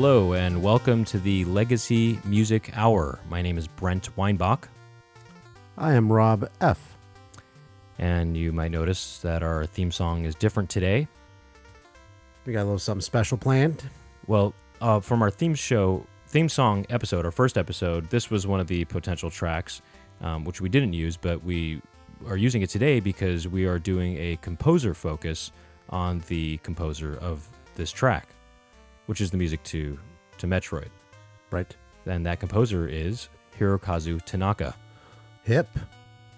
Hello, and welcome to the Legacy Music Hour. My name is Brent Weinbach. I am Rob F. And you might notice that our theme song is different today. We got a little something special planned. Well, from our theme song episode, our first episode, this was one of the potential tracks, which we didn't use, but we are using it today because we are doing a composer focus on the composer of this track, which is the music to Metroid. Right. And that composer is Hirokazu Tanaka. Hip.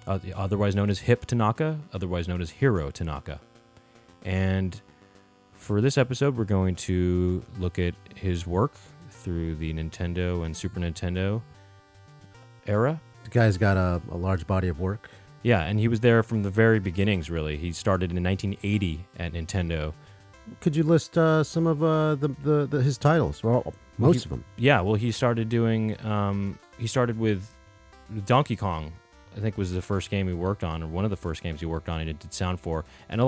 Otherwise known as Hip Tanaka, otherwise known as Hiro Tanaka. And for this episode, we're going to look at his work through the Nintendo and Super Nintendo era. The guy's got a large body of work. Yeah, and he was there from the very beginnings, really. He started in 1980 at Nintendo. Could you list some of his titles? Well, most of them. Yeah, well, he started doing. He started with Donkey Kong. I think was the first game he worked on, or one of the first games he worked on. And did sound for, and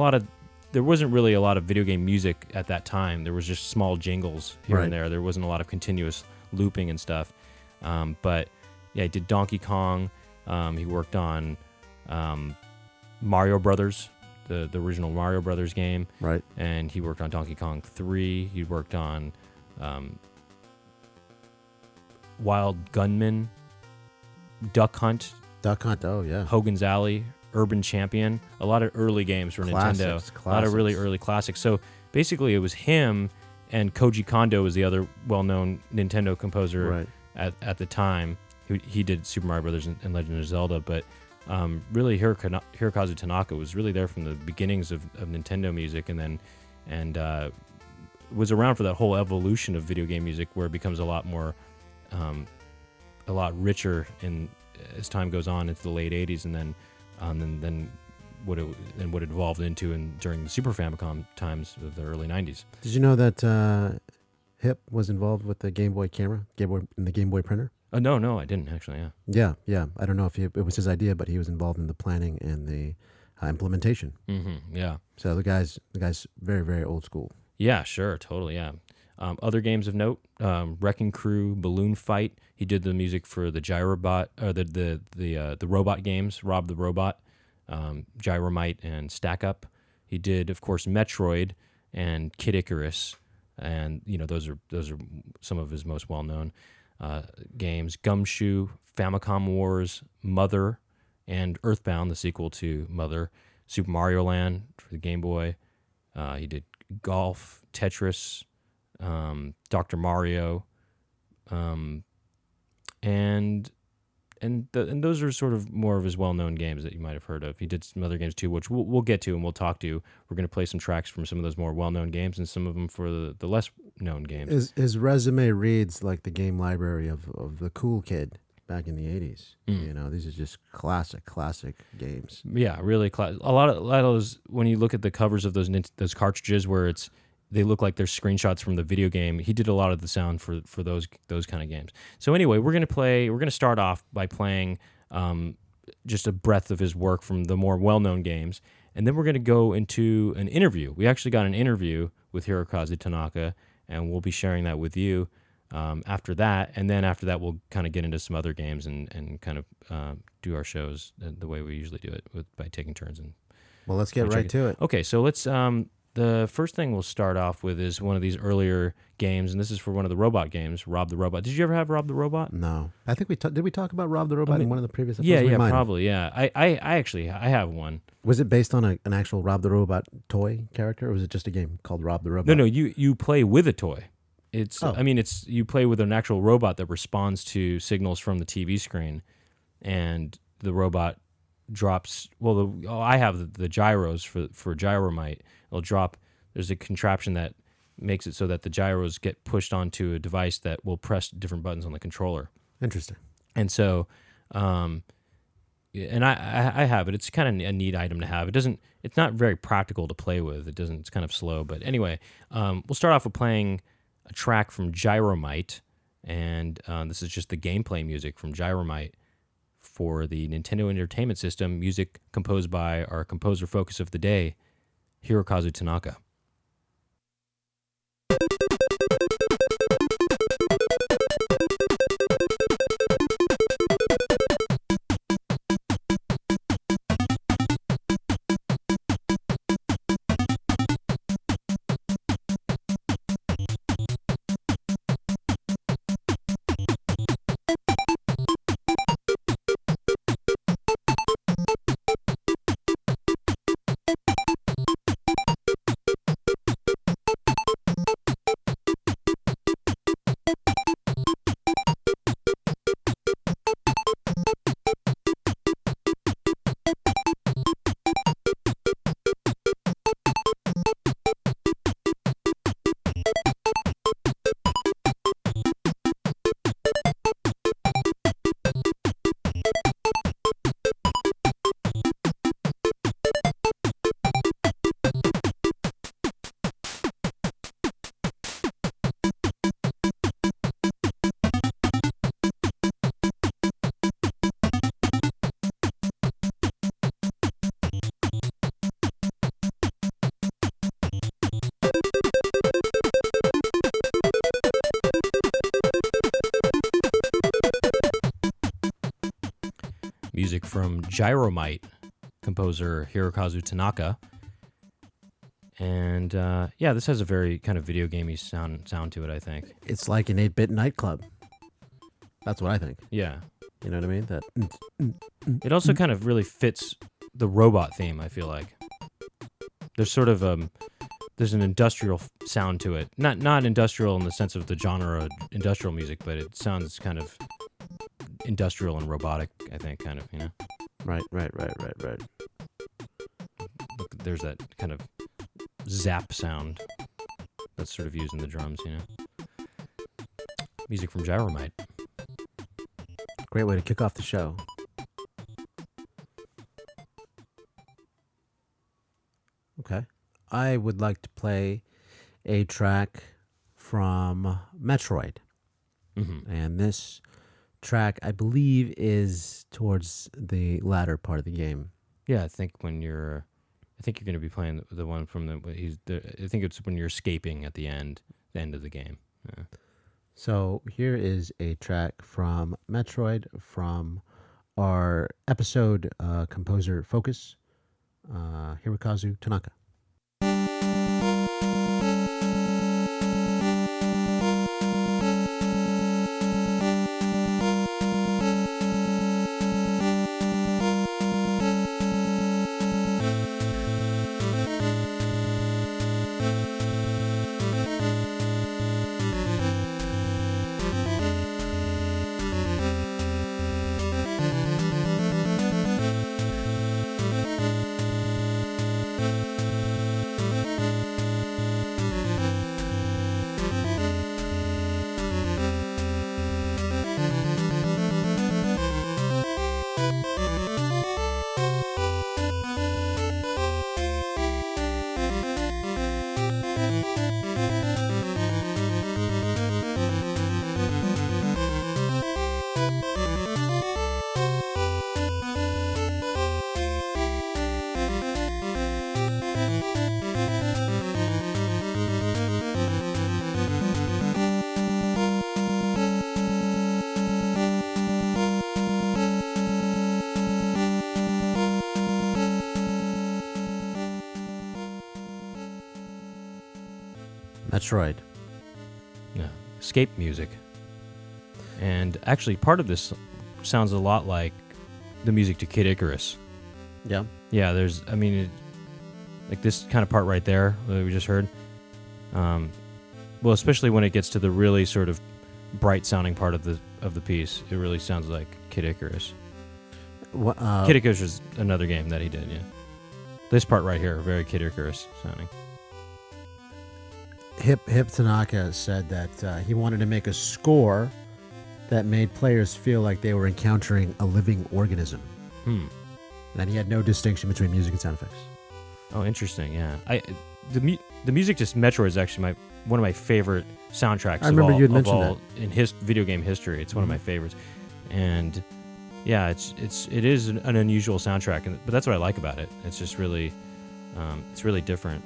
there wasn't really a lot of video game music at that time. There was just small jingles here and there. There wasn't a lot of continuous looping and stuff. But yeah, he did Donkey Kong. He worked on Mario Brothers. The original Mario Brothers game. Right. And he worked on Donkey Kong 3. He worked on Wild Gunman, Duck Hunt, oh yeah. Hogan's Alley, Urban Champion. A lot of early games for Nintendo. A lot of really early classics. So basically it was him and Koji Kondo was the other well-known Nintendo composer at the time. He did Super Mario Brothers and Legend of Zelda, but really, Hirokazu Tanaka was really there from the beginnings of Nintendo music, and was around for that whole evolution of video game music, where it becomes a lot more, a lot richer as time goes on into the late '80s, and then what it evolved into during the Super Famicom times of the early '90s. Did you know that Hip was involved with the Game Boy camera, and the Game Boy printer? No, I didn't actually. Yeah. Yeah. I don't know if it was his idea, but he was involved in the planning and the implementation. Mm-hmm, yeah. So the guy's very, very old school. Yeah, sure, totally. Yeah. Other games of note: Wrecking Crew, Balloon Fight. He did the music for the Gyrobot, or the robot games, Rob the Robot, Gyromite, and Stack Up. He did, of course, Metroid and Kid Icarus, and those are some of his most well known games. Gumshoe, Famicom Wars, Mother, and Earthbound, the sequel to Mother. Super Mario Land for the Game Boy. He did Golf, Tetris, Dr. Mario, and those are sort of more of his well-known games that you might have heard of. He did some other games too, which we'll get to and we'll talk to. We're going to play some tracks from some of those more well-known games and some of them for the less known games. His resume reads like the game library of the cool kid back in the 80s. These are just classic games. Yeah, really classic. A lot of those, when you look at the covers of those cartridges where they look like they're screenshots from the video game. He did a lot of the sound for those kind of games. So anyway, we're going to start off by playing just a breadth of his work from the more well-known games, and then we're going to go into an interview. We actually got an interview with Hirokazu Tanaka, and we'll be sharing that with you after that. And then after that, we'll kind of get into some other games and kind of do our shows the way we usually do it by taking turns. Well, let's get right to it. Okay, so let's... The first thing we'll start off with is one of these earlier games, and this is for one of the robot games, Rob the Robot. Did you ever have Rob the Robot? No. I think did we talk about Rob the Robot in one of the previous episodes? Yeah, probably, yeah. I have one. Was it based on an actual Rob the Robot toy character, or was it just a game called Rob the Robot? No, you play with a toy. You play with an actual robot that responds to signals from the TV screen, and the robot drops. Well, I have the gyros for Gyromite. It'll drop. There's a contraption that makes it so that the gyros get pushed onto a device that will press different buttons on the controller. Interesting. And so, and I have it. It's kind of a neat item to have. It's not very practical to play with. It's kind of slow. But anyway, we'll start off with playing a track from Gyromite, and this is just the gameplay music from Gyromite for the Nintendo Entertainment System, music composed by our composer focus of the day, Hirokazu Tanaka. music from Gyromite composer Hirokazu Tanaka. And yeah, this has a very kind of video gamey sound to it, I think. It's like an 8-bit nightclub. That's what I think. Yeah. You know what I mean? It also kind of really fits the robot theme, I feel like. There's sort of there's an industrial sound to it. Not industrial in the sense of the genre industrial music, but it sounds kind of industrial and robotic, I think, kind of, you know? Right. There's that kind of zap sound that's sort of used in the drums, you know? Music from Gyromite. Great way to kick off the show. Okay. I would like to play a track from Metroid. Mm-hmm. And this track, I believe, is towards the latter part of the game. Yeah, I think you're going to be playing the one from I think it's when you're escaping at the end of the game. Yeah. So here is a track from Metroid from our episode composer Focus, Hirokazu Tanaka. Metroid. Yeah, escape music. And actually, part of this sounds a lot like the music to Kid Icarus. Yeah. Yeah, like this kind of part right there that we just heard. Well, especially when it gets to the really sort of bright sounding part of the piece, it really sounds like Kid Icarus. Kid Icarus is another game that he did. Yeah. This part right here, very Kid Icarus sounding. Hip Tanaka said that he wanted to make a score that made players feel like they were encountering a living organism. And he had no distinction between music and sound effects. Oh, interesting. Yeah, the music to Metroid is actually one of my favorite soundtracks. I remember you had mentioned that in video game history. It's one of my favorites, and yeah, it is an unusual soundtrack, but that's what I like about it. It's just really, it's really different.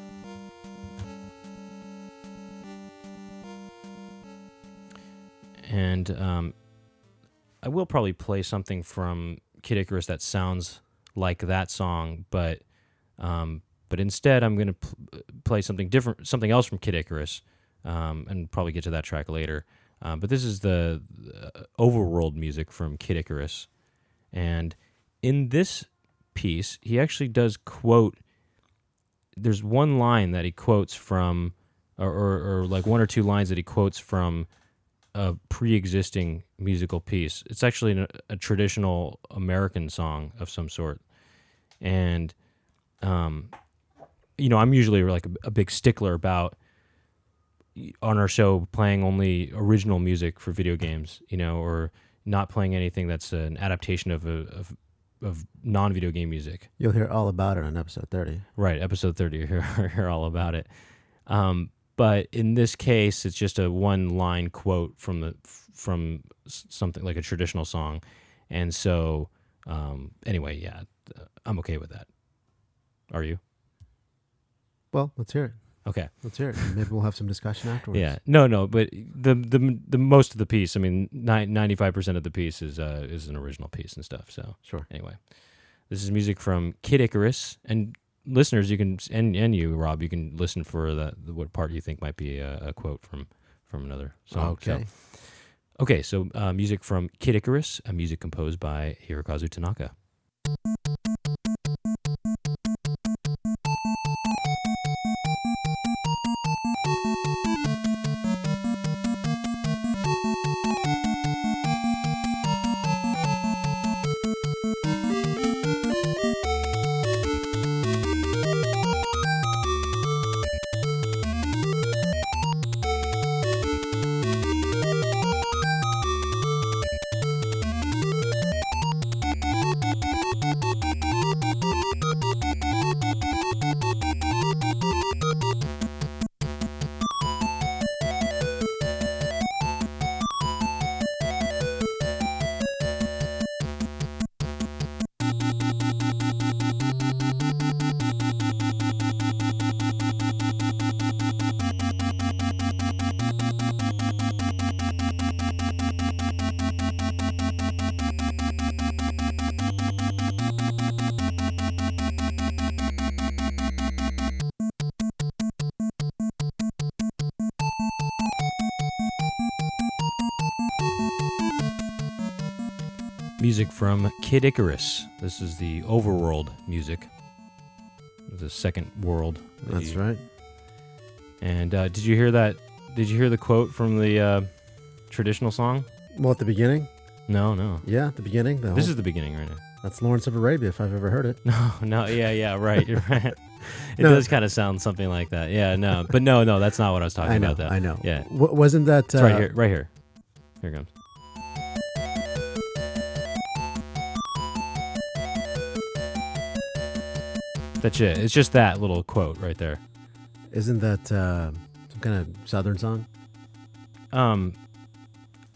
And I will probably play something from Kid Icarus that sounds like that song, but instead I'm going to play something different, something else from Kid Icarus, and probably get to that track later. But this is the overworld music from Kid Icarus, and in this piece, he actually does quote. There's one line that he quotes from, or like one or two lines that he quotes from a pre-existing musical piece. It's actually a traditional American song of some sort, and I'm usually like a big stickler about on our show playing only original music for video games, or not playing anything that's an adaptation of non-video game music. You'll hear all about it on episode 30. Right, episode 30. You'll hear all about it. But in this case, it's just a one-line quote from something like a traditional song, and so anyway, yeah, I'm okay with that. Are you? Well, let's hear it. Okay. Let's hear it. Maybe we'll have some discussion afterwards. Yeah. No. But the most of the piece, I mean, 95% of the piece is an original piece and stuff. So Sure. Anyway, this is music from Kid Icarus, and listeners, you can and you, Rob, you can listen for what part you think might be a quote from another song. Okay. So music from Kid Icarus, a music composed by Hirokazu Tanaka. Music from Kid Icarus. This is the overworld music. The second world. That's right. And did you hear that? Did you hear the quote from the traditional song? Well, at the beginning? No. Yeah, at the beginning. This is the beginning right now. That's Lawrence of Arabia, if I've ever heard it. No, yeah, right. You're right. It does kind of sound something like that. Yeah, no. But no, that's not what I was talking about. I know. Yeah. Wasn't that... It's right here. Right here. Here it comes. That's it. It's just that little quote right there. Isn't that some kind of Southern song? I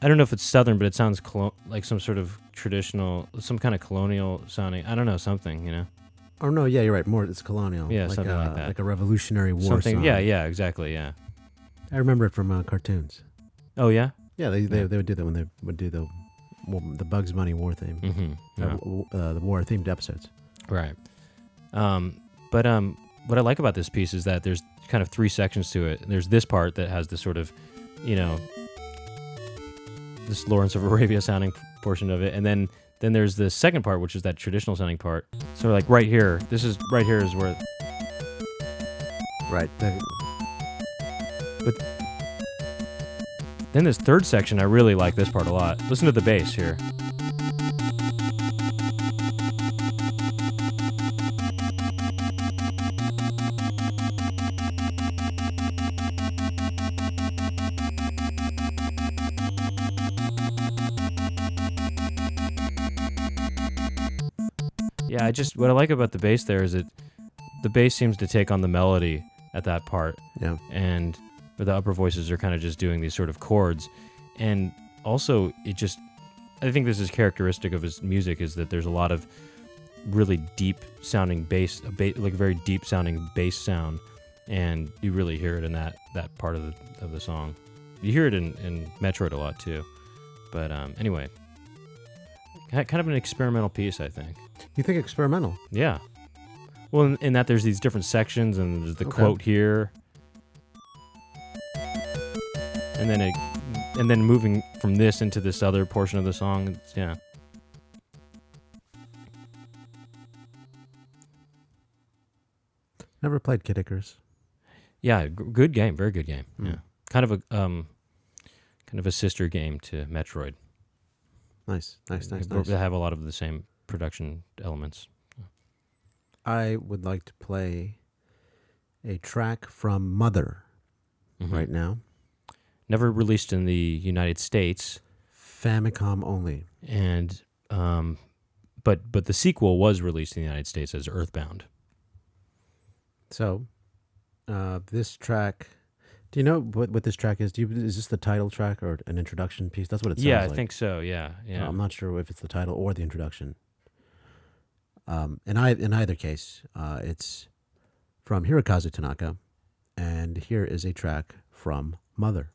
don't know if it's Southern, but it sounds like some sort of traditional, some kind of colonial sounding. I don't know, something, you know? Oh, no, yeah, you're right. More, it's colonial. Yeah, something like that. Like a Revolutionary War song. Yeah, exactly, yeah. I remember it from cartoons. Oh, yeah? Yeah, they would do that when they would do the Bugs Bunny war theme. Mm-hmm. Yeah. The war-themed episodes. Right. But what I like about this piece is that there's kind of three sections to it. There's this part that has this sort of, this Lawrence of Arabia sounding portion of it, and then there's the second part, which is that traditional sounding part. So like right here, is where. Right. But then this third section, I really like this part a lot. Listen to the bass here. Yeah, what I like about the bass there is the bass seems to take on the melody at that part. Yeah. And where the upper voices are kind of just doing these sort of chords. And also, I think this is characteristic of his music, is that there's a lot of really deep sounding bass, like very deep sounding bass sound. And you really hear it in that part of the song. You hear it in Metroid a lot too. But anyway, kind of an experimental piece, I think. You think experimental? Yeah. Well, in that there's these different sections, and there's the quote here, and then moving from this into this other portion of the song. Yeah. Never played Kid Icarus. Yeah, good game, very good game. Yeah, kind of a sister game to Metroid. Nice. They have a lot of the same production elements. I would like to play a track from Mother right now. Never released in the United States. Famicom only. And but the sequel was released in the United States as Earthbound. So, this track, do you know what this track is? Is this the title track or an introduction piece? That's what it sounds like. Yeah, I think so. Yeah. I'm not sure if it's the title or the introduction. In either case, it's from Hirokazu Tanaka, And here is a track from Mother.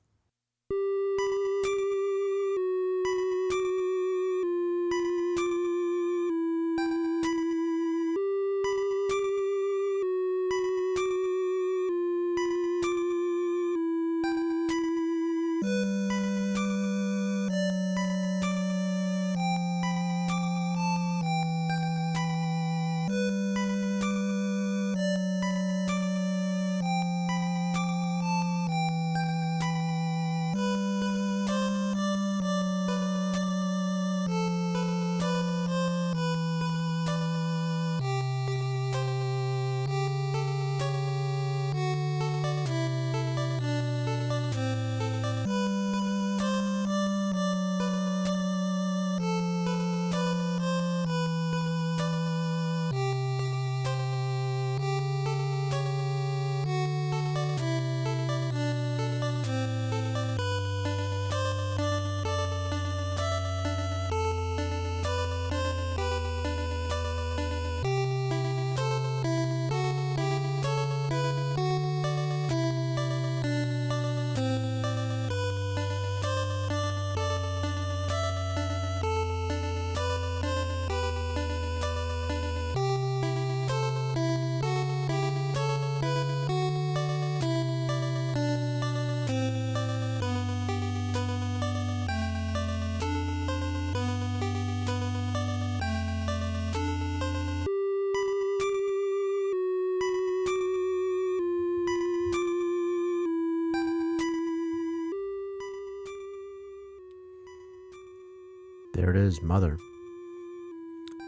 There it is, Mother.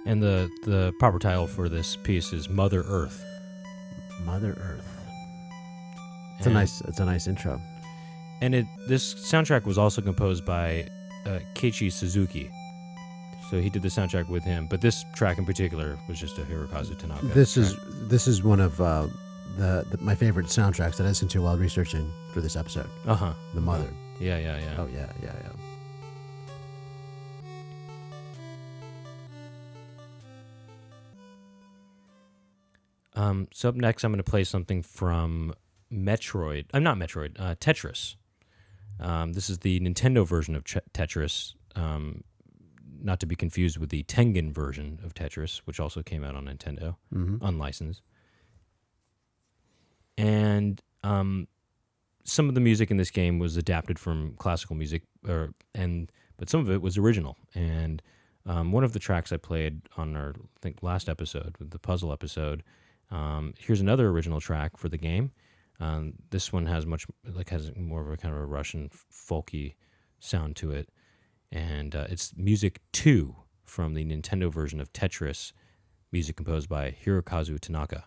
And the proper title for this piece is Mother Earth. Mother Earth. It's a nice intro. And this soundtrack was also composed by Keiichi Suzuki. So he did the soundtrack with him, but this track in particular was just a Hirokazu Tanaka. This is one of my favorite soundtracks that I listened to while researching for this episode. The Mother. Yeah. Oh yeah. So up next, I'm going to play something from Tetris. This is the Nintendo version of Tetris, not to be confused with the Tengen version of Tetris, which also came out on Nintendo, unlicensed. And some of the music in this game was adapted from classical music, but some of it was original. And one of the tracks I played on our, I think, last episode, with the puzzle episode. Here's another original track for the game. This one has has more of a kind of a Russian folky sound to it, and it's music 2 from the Nintendo version of Tetris, music composed by Hirokazu Tanaka.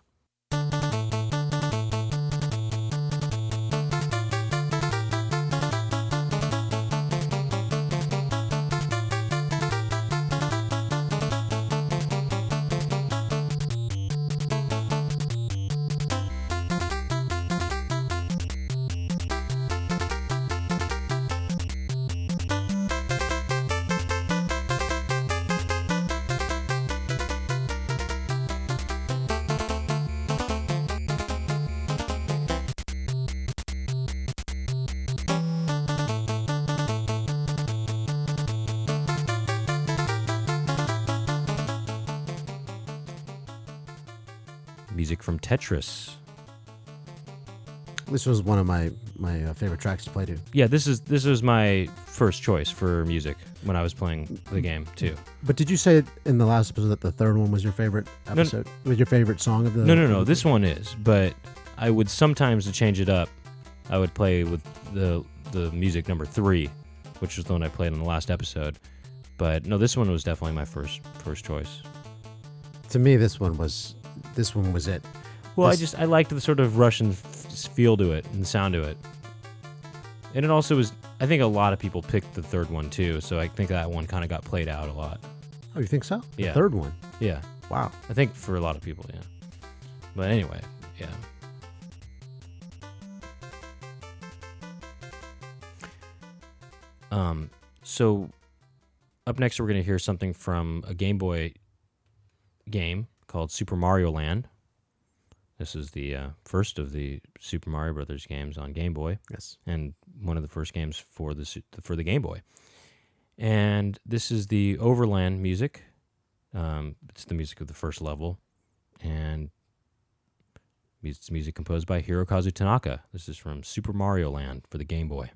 Music from Tetris. This was one of my favorite tracks to play to. Yeah, this was my first choice for music when I was playing the game too. But did you say in the last episode that the third one was your favorite episode? Was your favorite song of the? No. This one is, but I would sometimes, to change it up, I would play with the music number 3, which was the one I played in the last episode. But no, this one was definitely my first choice. To me, this one was it. Well, I liked the sort of Russian feel to it and sound to it. And it also was, I think a lot of people picked the third one too, so I think that one kind of got played out a lot. Oh, you think so? Yeah. The third one? Yeah. Wow. I think for a lot of people, yeah. But anyway, yeah. So up next we're going to hear something from a Game Boy game called Super Mario Land. This is the first of the Super Mario Brothers games on Game Boy. Yes. And one of the first games for the Game Boy. And this is the Overland music. It's the music of the first level. And it's music composed by Hirokazu Tanaka. This is from Super Mario Land for the Game Boy.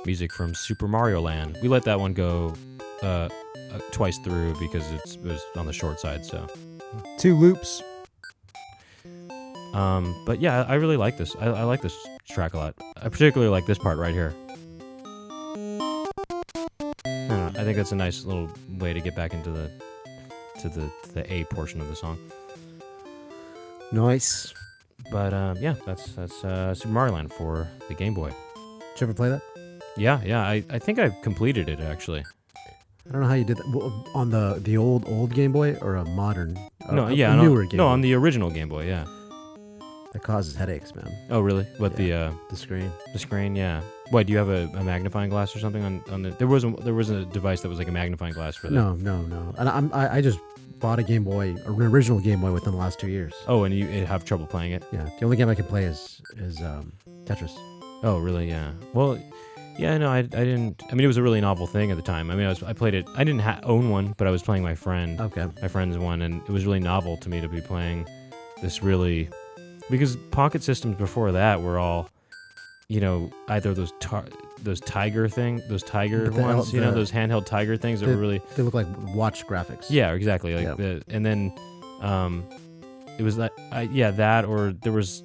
Music from Super Mario Land. We let that one go twice through because it was on the short side. So 2 loops. But yeah, I really like this. I like this track a lot. I particularly like this part right here. I don't know, I think that's a nice little way to get back into the A portion of the song. Nice. But yeah, that's Super Mario Land for the Game Boy. Did you ever play that? Yeah. I think I completed it actually. I don't know how you did that. Well, on the old Game Boy or a modern? Newer Game Boy. No, on the original Game Boy. Yeah. That causes headaches, man. Oh, really? What the screen? The screen, yeah. What, do you have a magnifying glass or something on the? There was a device that was like a magnifying glass for that. No. And I just bought a Game Boy, an original Game Boy, within the last 2 years. Oh, and you have trouble playing it? Yeah. The only game I can play is Tetris. Oh, really? Yeah. Well, yeah. No, I didn't. I mean, it was a really novel thing at the time. I mean, I played it. I didn't own one, but I was playing my friend. Okay. My friend's one, and it was really novel to me to be playing this really. Because pocket systems before that were all, either those tiger ones, those handheld tiger things that were really. They look like watch graphics. Yeah, exactly. And then, it was that or there was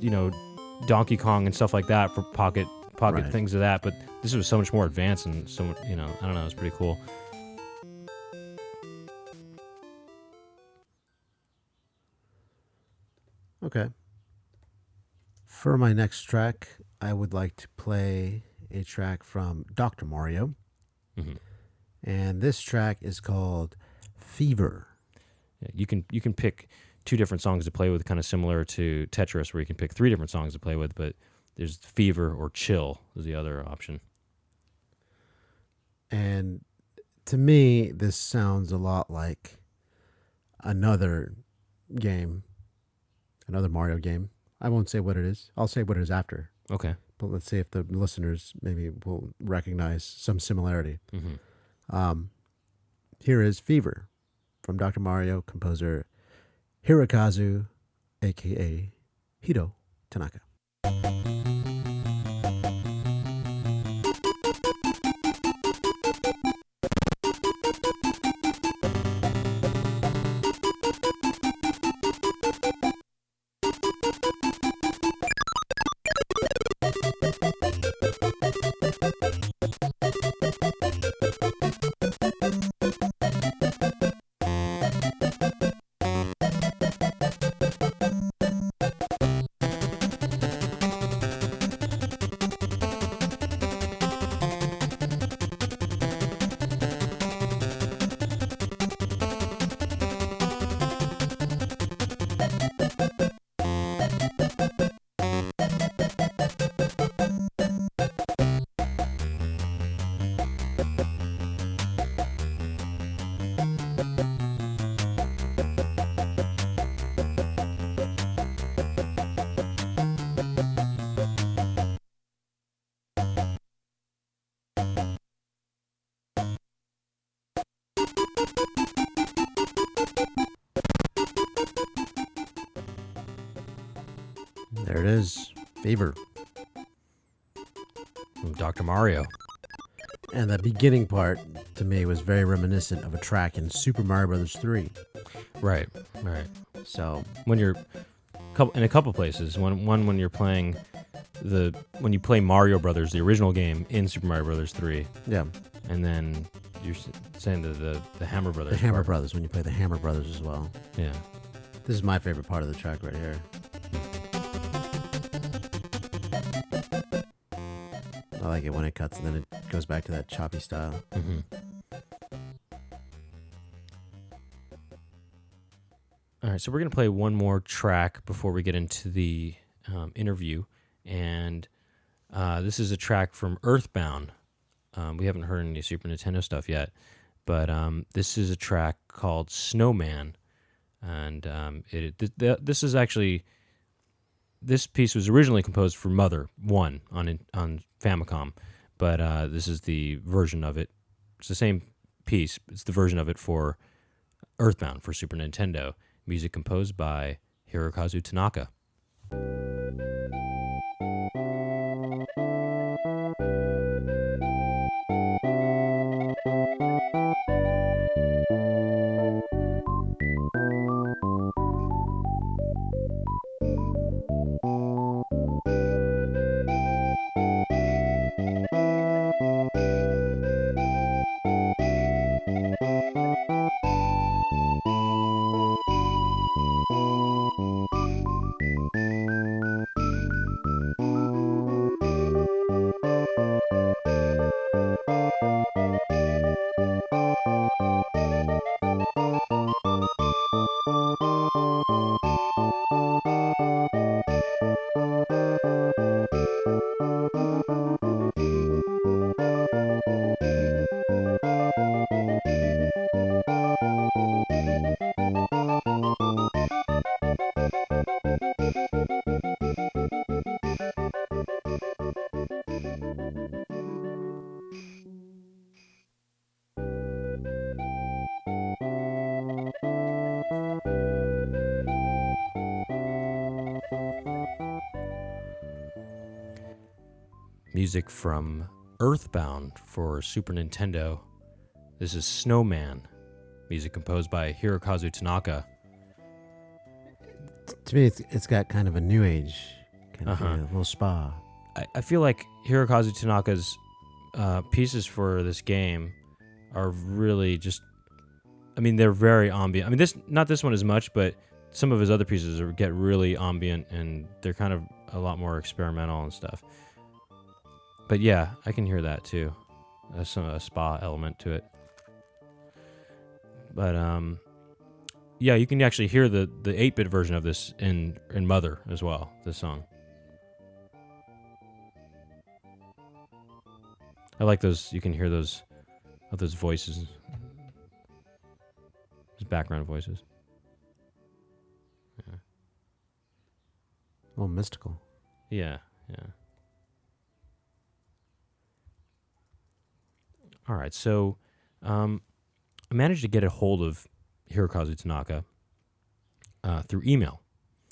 Donkey Kong and stuff like that for pocket right. Things of that. But this was so much more advanced and so I don't know, it was pretty cool. Okay. For my next track, I would like to play a track from Dr. Mario. Mm-hmm. And this track is called Fever. Yeah, you can pick 2 different songs to play with, kind of similar to Tetris, where you can pick 3 different songs to play with, but there's Fever or Chill is the other option. And to me, this sounds a lot like another Mario game. I won't say what it is. I'll say what it is after. Okay. But let's see if the listeners maybe will recognize some similarity. Mm-hmm. Here is Fever from Dr. Mario composer Hirokazu, a.k.a. Hiro Tanaka. There it is. Fever. from Dr. Mario. And the beginning part, to me, was very reminiscent of a track in Super Mario Brothers 3. Right. So when you're in a couple places, one when you're playing when you play Mario Brothers, the original game in Super Mario Brothers 3. Yeah. And then you're saying the Hammer Brothers. The Hammer Brothers, when you play the Hammer Brothers as well. Yeah. This is my favorite part of the track right here. I like it when it cuts and then it goes back to that choppy style. Mm-hmm. All right, so we're going to play one more track before we get into the interview. And this is a track from Earthbound. We haven't heard any Super Nintendo stuff yet, but this is a track called Snowman. And this piece was originally composed for Mother 1 on Famicom, but this is the version of it. It's the same piece. It's the version of it for Earthbound for Super Nintendo. Music composed by Hirokazu Tanaka. Music from Earthbound for Super Nintendo. This is Snowman, music composed by Hirokazu Tanaka. To me, it's got kind of a new age kind of a little spa. I feel like Hirokazu Tanaka's pieces for this game are really just, they're very ambient. Not this one as much, but some of his other pieces get really ambient, and they're kind of a lot more experimental and stuff. But yeah, I can hear that too. There's a spa element to it. But yeah, you can actually hear the 8-bit version of this in Mother as well, this song. I like those, you can hear those voices. Those background voices. Yeah. A little mystical. Yeah. All right, so I managed to get a hold of Hirokazu Tanaka through email.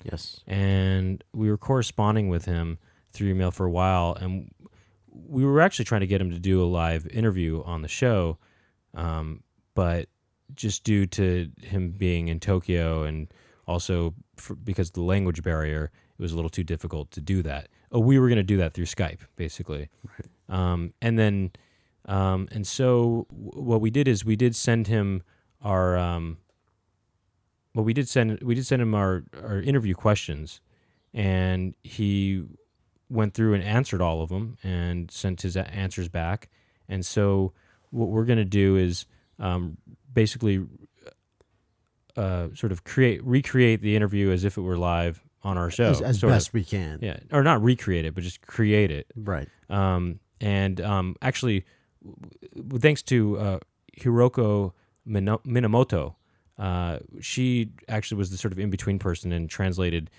Yes. And we were corresponding with him through email for a while, and we were actually trying to get him to do a live interview on the show, but just due to him being in Tokyo and also because of the language barrier, it was a little too difficult to do that. We were going to do that through Skype, basically. Right. And so what we did is we did send him our we did send him our interview questions, and he went through and answered all of them and sent his answers back. And so what we're going to do is basically sort of recreate the interview as if it were live on our show. As best we can. Yeah, or not recreate it, but just create it. Right. Actually, thanks to Hiroko Minamoto, she actually was the sort of in-between person and translated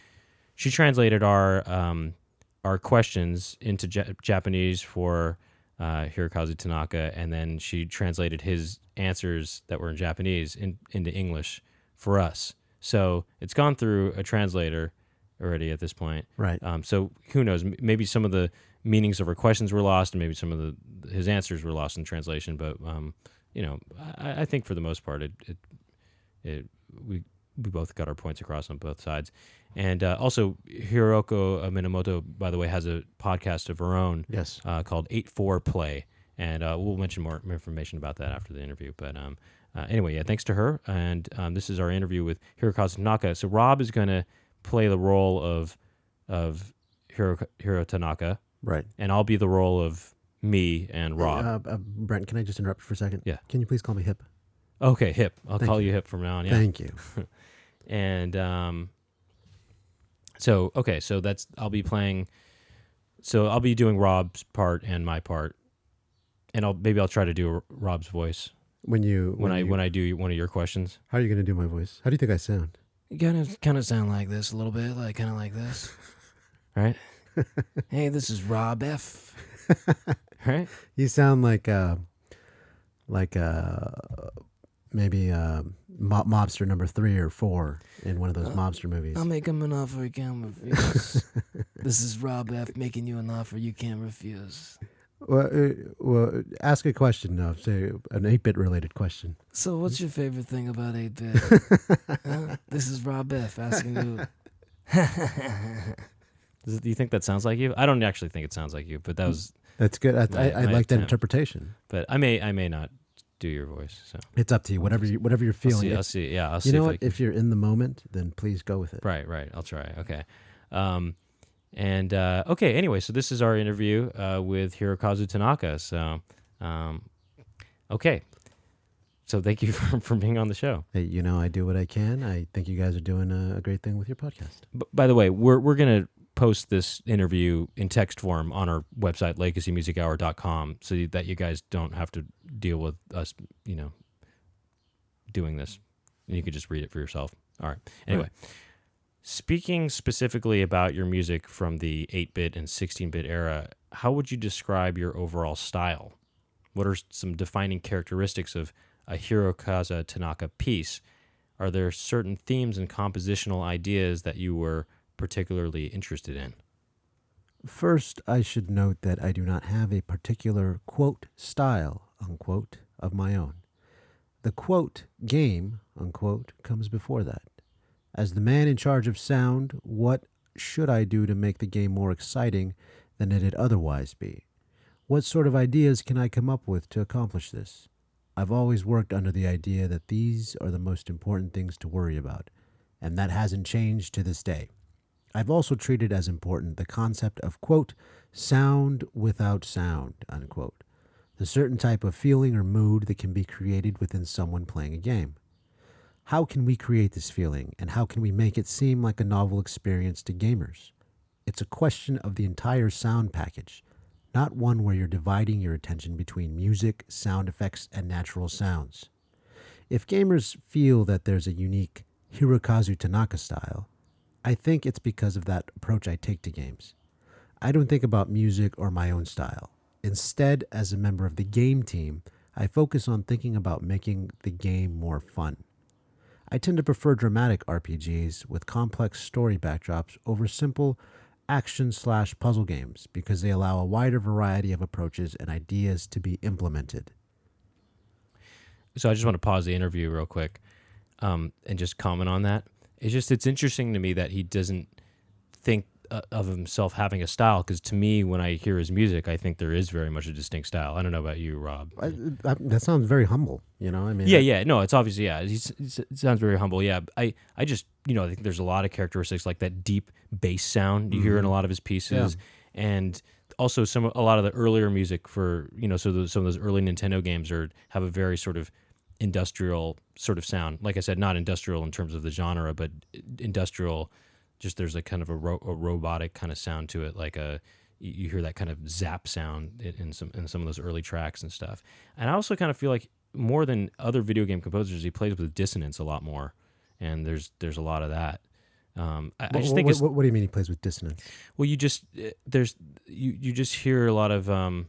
our questions into Japanese for Hirokazu Tanaka, and then she translated his answers that were in Japanese into English for us. So it's gone through a translator already at this point. Right. So who knows? Maybe some of the meanings of our questions were lost, and maybe some of his answers were lost in translation. But I think for the most part, we both got our points across on both sides. And also, Hiroko Minamoto, by the way, has a podcast of her own. Yes. Called 8-4 Play, and we'll mention more information about that after the interview. But anyway, yeah, thanks to her. And this is our interview with Hirokazu Tanaka. So Rob is going to play the role of Hiro Tanaka. Right. And I'll be the role of me and Rob. Brent, can I just interrupt for a second? Yeah. Can you please call me Hip? Okay, Hip. I'll call you Hip from now on. Yeah. Thank you. And so I'll be playing. So I'll be doing Rob's part and my part, and I'll try to do Rob's voice when I do one of your questions. How are you going to do my voice? How do you think I sound? You kind of sound like this a little bit, kind of like this, right? Hey, this is Rob F. Right? You sound like maybe mobster number 3 or 4 in one of those mobster movies. I'll make him an offer he can't refuse. This is Rob F. making you an offer you can't refuse. Well, ask a question now. Say an 8-bit related question. So what's your favorite thing about 8-bit? This is Rob F. asking you. Do you think that sounds like you? I don't actually think it sounds like you, but that's good. I like that interpretation. But I may not do your voice. So it's up to you. Whatever you're feeling. I'll see. Yeah, I'll see. You know what? If you're in the moment, then please go with it. Right. I'll try. Okay. Okay. Anyway, so this is our interview with Hirokazu Tanaka. So, okay. So thank you for being on the show. Hey, I do what I can. I think you guys are doing a great thing with your podcast. By the way, we're gonna post this interview in text form on our website, legacymusichour.com, so that you guys don't have to deal with us, doing this. And you could just read it for yourself. All right. Anyway, right. Speaking specifically about your music from the 8-bit and 16-bit era, how would you describe your overall style? What are some defining characteristics of a Hirokazu Tanaka piece? Are there certain themes and compositional ideas that you were particularly interested in? First, I should note that I do not have a particular, quote, style, unquote, of my own. The, quote, game, unquote, comes before that. As the man in charge of sound, what should I do to make the game more exciting than it'd otherwise be? What sort of ideas can I come up with to accomplish this? I've always worked under the idea that these are the most important things to worry about, and that hasn't changed to this day. I've also treated as important the concept of, quote, sound without sound, unquote, the certain type of feeling or mood that can be created within someone playing a game. How can we create this feeling, and how can we make it seem like a novel experience to gamers? It's a question of the entire sound package, not one where you're dividing your attention between music, sound effects, and natural sounds. If gamers feel that there's a unique Hirokazu Tanaka style, I think it's because of that approach I take to games. I don't think about music or my own style. Instead, as a member of the game team, I focus on thinking about making the game more fun. I tend to prefer dramatic RPGs with complex story backdrops over simple action/puzzle games because they allow a wider variety of approaches and ideas to be implemented. So I just want to pause the interview real quick and just comment on that. It's interesting to me that he doesn't think of himself having a style, because to me, when I hear his music, I think there is very much a distinct style. I don't know about you, Rob. That sounds very humble, I mean. Yeah. No, it's obviously, yeah. It sounds very humble, yeah. I just, I think there's a lot of characteristics like that deep bass sound you hear in a lot of his pieces. Yeah. And also a lot of the earlier music for, some of those early Nintendo games have a very sort of industrial sort of sound. Like I said, not industrial in terms of the genre, but industrial. Just there's a kind of a robotic kind of sound to it, like you hear that kind of zap sound in some of those early tracks and stuff. And I also kind of feel like more than other video game composers, he plays with dissonance a lot more, and there's a lot of that. I just think what do you mean he plays with dissonance? Well, you just hear a lot of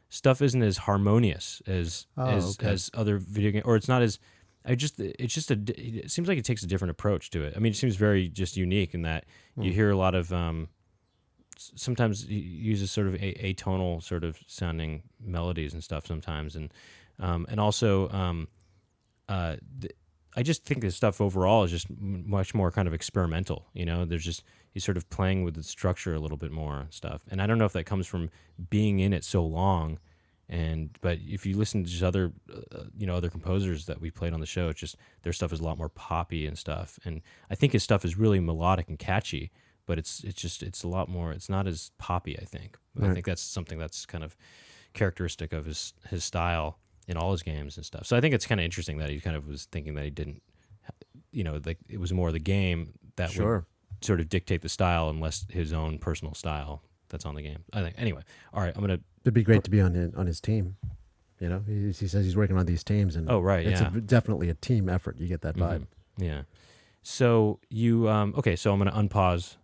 stuff isn't as harmonious as other video game, or it's not as. It seems like it takes a different approach to it. I mean, it seems very just unique in that you hear a lot of sometimes he uses sort of atonal sort of sounding melodies and stuff sometimes, and also I just think his stuff overall is just much more kind of experimental. There's just he's sort of playing with the structure a little bit more and stuff. And I don't know if that comes from being in it so long. But if you listen to just other other composers that we played on the show, it's just their stuff is a lot more poppy and stuff. And I think his stuff is really melodic and catchy, but it's a lot more. It's not as poppy, I think. Right. I think that's something that's kind of characteristic of his style in all his games and stuff. So I think it's kind of interesting that he kind of was thinking that he didn't, like it was more the game that would sort of dictate the style and less his own personal style that's on the game. I think. Anyway, all right, It'd be great to be on his team. He says he's working on these teams, and it's definitely a team effort. You get that vibe. Mm-hmm. Yeah. So you okay? So I'm going to unpause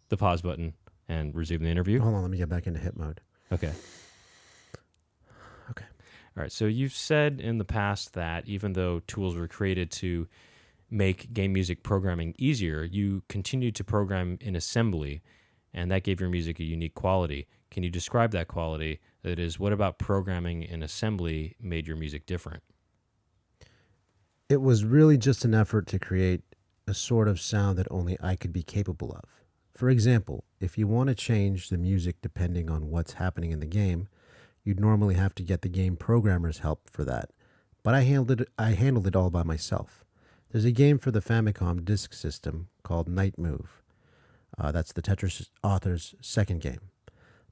the pause button and resume the interview. Hold on, let me get back into hit mode. Okay. All right, so you've said in the past that even though tools were created to make game music programming easier, you continued to program in assembly, and that gave your music a unique quality. Can you describe that quality? That is, what about programming in assembly made your music different? It was really just an effort to create a sort of sound that only I could be capable of. For example, if you want to change the music depending on what's happening in the game, you'd normally have to get the game programmer's help for that. But I handled it all by myself. There's a game for the Famicom Disk System called Night Move. That's the Tetris author's second game.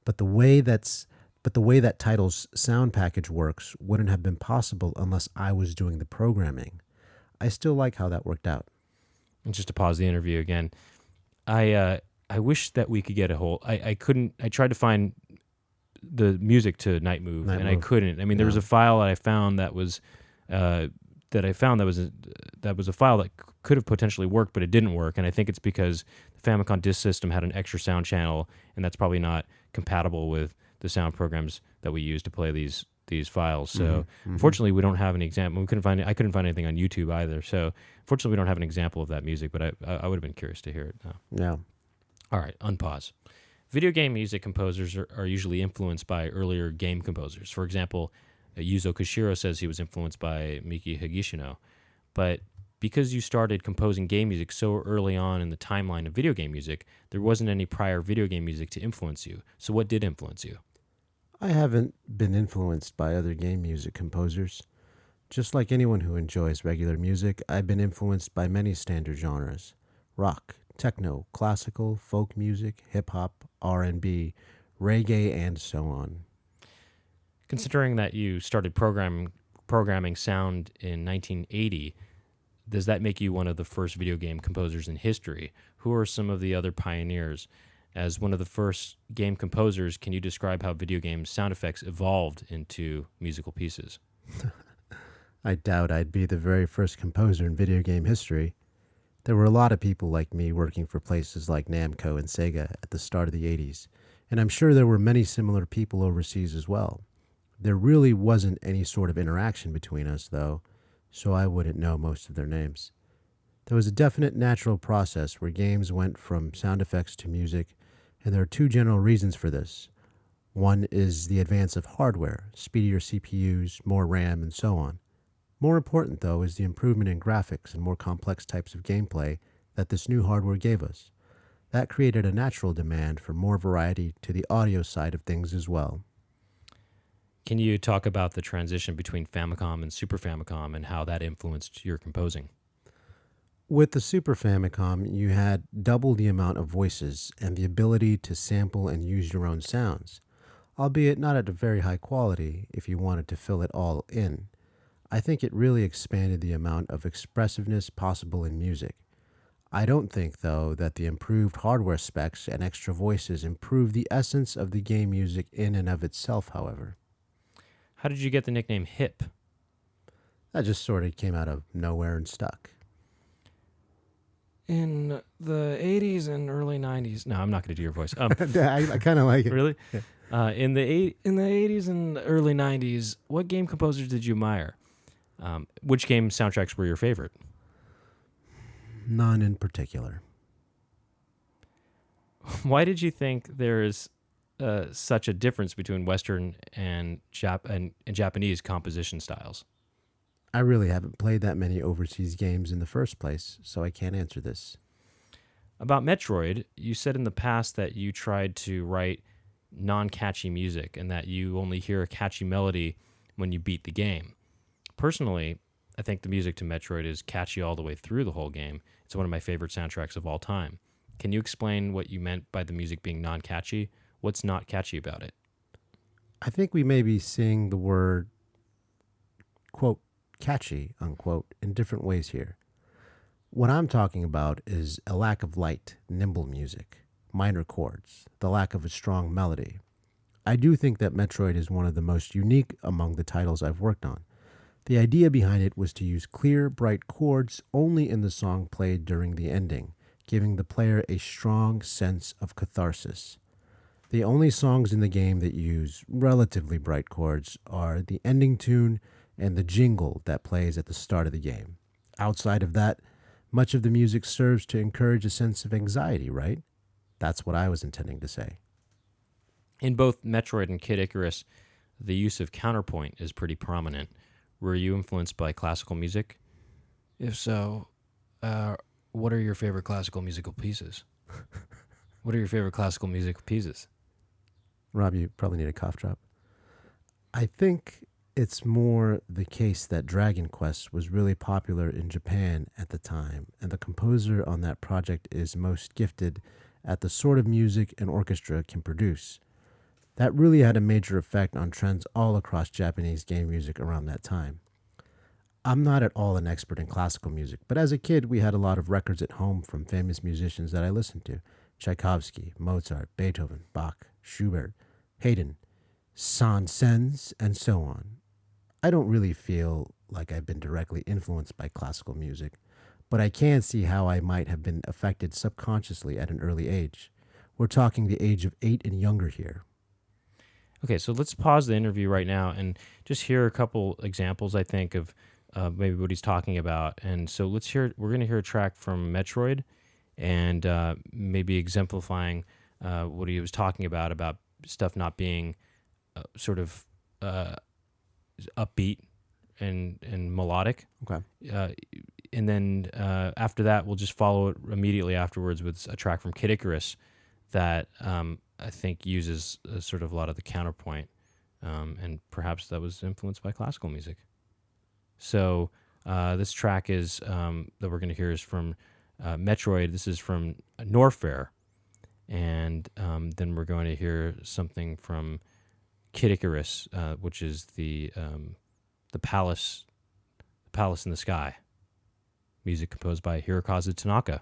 But the way that title's sound package works wouldn't have been possible unless I was doing the programming. I still like how that worked out. And just to pause the interview again, I wish that we could get a hold. I couldn't. I tried to find the music to Night Move, I couldn't. I mean, there was a file that I found that was a file that could have potentially worked, but it didn't work. And I think it's because the Famicom Disk System had an extra sound channel, and that's probably not compatible with the sound programs that we use to play these files. So unfortunately, we don't have an example. I couldn't find anything on YouTube either. So unfortunately, we don't have an example of that music. But I would have been curious to hear it now. Yeah. All right, unpause. Video game music composers are usually influenced by earlier game composers. For example, Yuzo Koshiro says he was influenced by Miki Higishino. But because you started composing game music so early on in the timeline of video game music, there wasn't any prior video game music to influence you. So what did influence you? I haven't been influenced by other game music composers. Just like anyone who enjoys regular music, I've been influenced by many standard genres. Rock, techno, classical, folk music, hip-hop, R&B, reggae, and so on. Considering that you started programming sound in 1980, does that make you one of the first video game composers in history? Who are some of the other pioneers? As one of the first game composers, can you describe how video game sound effects evolved into musical pieces? I doubt I'd be the very first composer in video game history. There were a lot of people like me working for places like Namco and Sega at the start of the 80s, and I'm sure there were many similar people overseas as well. There really wasn't any sort of interaction between us, though, so I wouldn't know most of their names. There was a definite natural process where games went from sound effects to music, and there are two general reasons for this. One is the advance of hardware, speedier CPUs, more RAM, and so on. More important, though, is the improvement in graphics and more complex types of gameplay that this new hardware gave us. That created a natural demand for more variety to the audio side of things as well. Can you talk about the transition between Famicom and Super Famicom and how that influenced your composing? With the Super Famicom, you had double the amount of voices and the ability to sample and use your own sounds, albeit not at a very high quality if you wanted to fill it all in. I think it really expanded the amount of expressiveness possible in music. I don't think, though, that the improved hardware specs and extra voices improved the essence of the game music in and of itself, however. How did you get the nickname Hip? That just sort of came out of nowhere and stuck. In the 80s and early 90s. No, I'm not going to do your voice. I kind of like it. Really? Yeah. In the 80s and early 90s, what game composers did you admire? Which game soundtracks were your favorite? None in particular. why did you think there is such a difference between Western and Japanese composition styles? I really haven't played that many overseas games in the first place, so I can't answer this. About Metroid, you said in the past that you tried to write non-catchy music and that you only hear a catchy melody when you beat the game. Personally, I think the music to Metroid is catchy all the way through the whole game. It's one of my favorite soundtracks of all time. Can you explain what you meant by the music being non-catchy? What's not catchy about it? I think we may be seeing the word, quote, catchy, unquote, in different ways here. What I'm talking about is a lack of light, nimble music, minor chords, the lack of a strong melody. I do think that Metroid is one of the most unique among the titles I've worked on. The idea behind it was to use clear, bright chords only in the song played during the ending, giving the player a strong sense of catharsis. The only songs in the game that use relatively bright chords are the ending tune and the jingle that plays at the start of the game. Outside of that, much of the music serves to encourage a sense of anxiety, right? That's what I was intending to say. In both Metroid and Kid Icarus, the use of counterpoint is pretty prominent. Were you influenced by classical music? If so, what are your favorite classical musical pieces? What are your favorite classical musical pieces? Rob, you probably need a cough drop. I think it's more the case that Dragon Quest was really popular in Japan at the time, and the composer on that project is most gifted at the sort of music an orchestra can produce. That really had a major effect on trends all across Japanese game music around that time. I'm not at all an expert in classical music, but as a kid, we had a lot of records at home from famous musicians that I listened to. Tchaikovsky, Mozart, Beethoven, Bach, Schubert, Haydn, Saint-Saëns, and so on. I don't really feel like I've been directly influenced by classical music, but I can see how I might have been affected subconsciously at an early age. We're talking the age of 8 and younger here. Okay, so let's pause the interview right now and just hear a couple examples, I think, of maybe what he's talking about. And so we're going to hear a track from Metroid and maybe exemplifying what he was talking about stuff not being sort of upbeat and melodic. Okay. And then after that, we'll just follow it immediately afterwards with a track from Kid Icarus that I think uses sort of a lot of the counterpoint, and perhaps that was influenced by classical music. So this track is that we're going to hear is from Metroid. This is from Norfair, and then we're going to hear something from Kid Icarus, which is the palace in the sky. Music composed by Hirokazu Tanaka.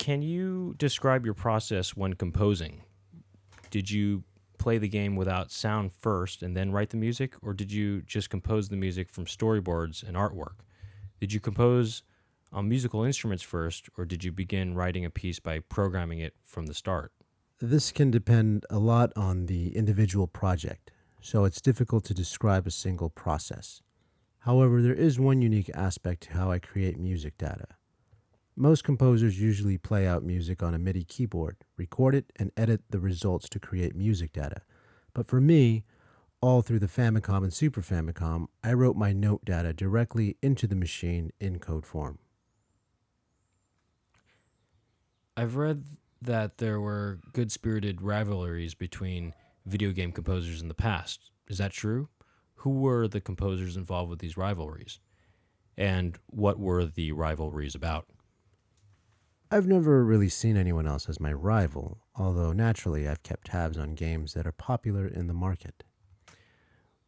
Can you describe your process when composing? Did you play the game without sound first and then write the music, or did you just compose the music from storyboards and artwork? Did you compose on musical instruments first, or did you begin writing a piece by programming it from the start? This can depend a lot on the individual project, so it's difficult to describe a single process. However, there is one unique aspect to how I create music data. Most composers usually play out music on a MIDI keyboard, record it, and edit the results to create music data. But for me, all through the Famicom and Super Famicom, I wrote my note data directly into the machine in code form. I've read that there were good-spirited rivalries between video game composers in the past. Is that true? Who were the composers involved with these rivalries? And what were the rivalries about? I've never really seen anyone else as my rival, although naturally I've kept tabs on games that are popular in the market.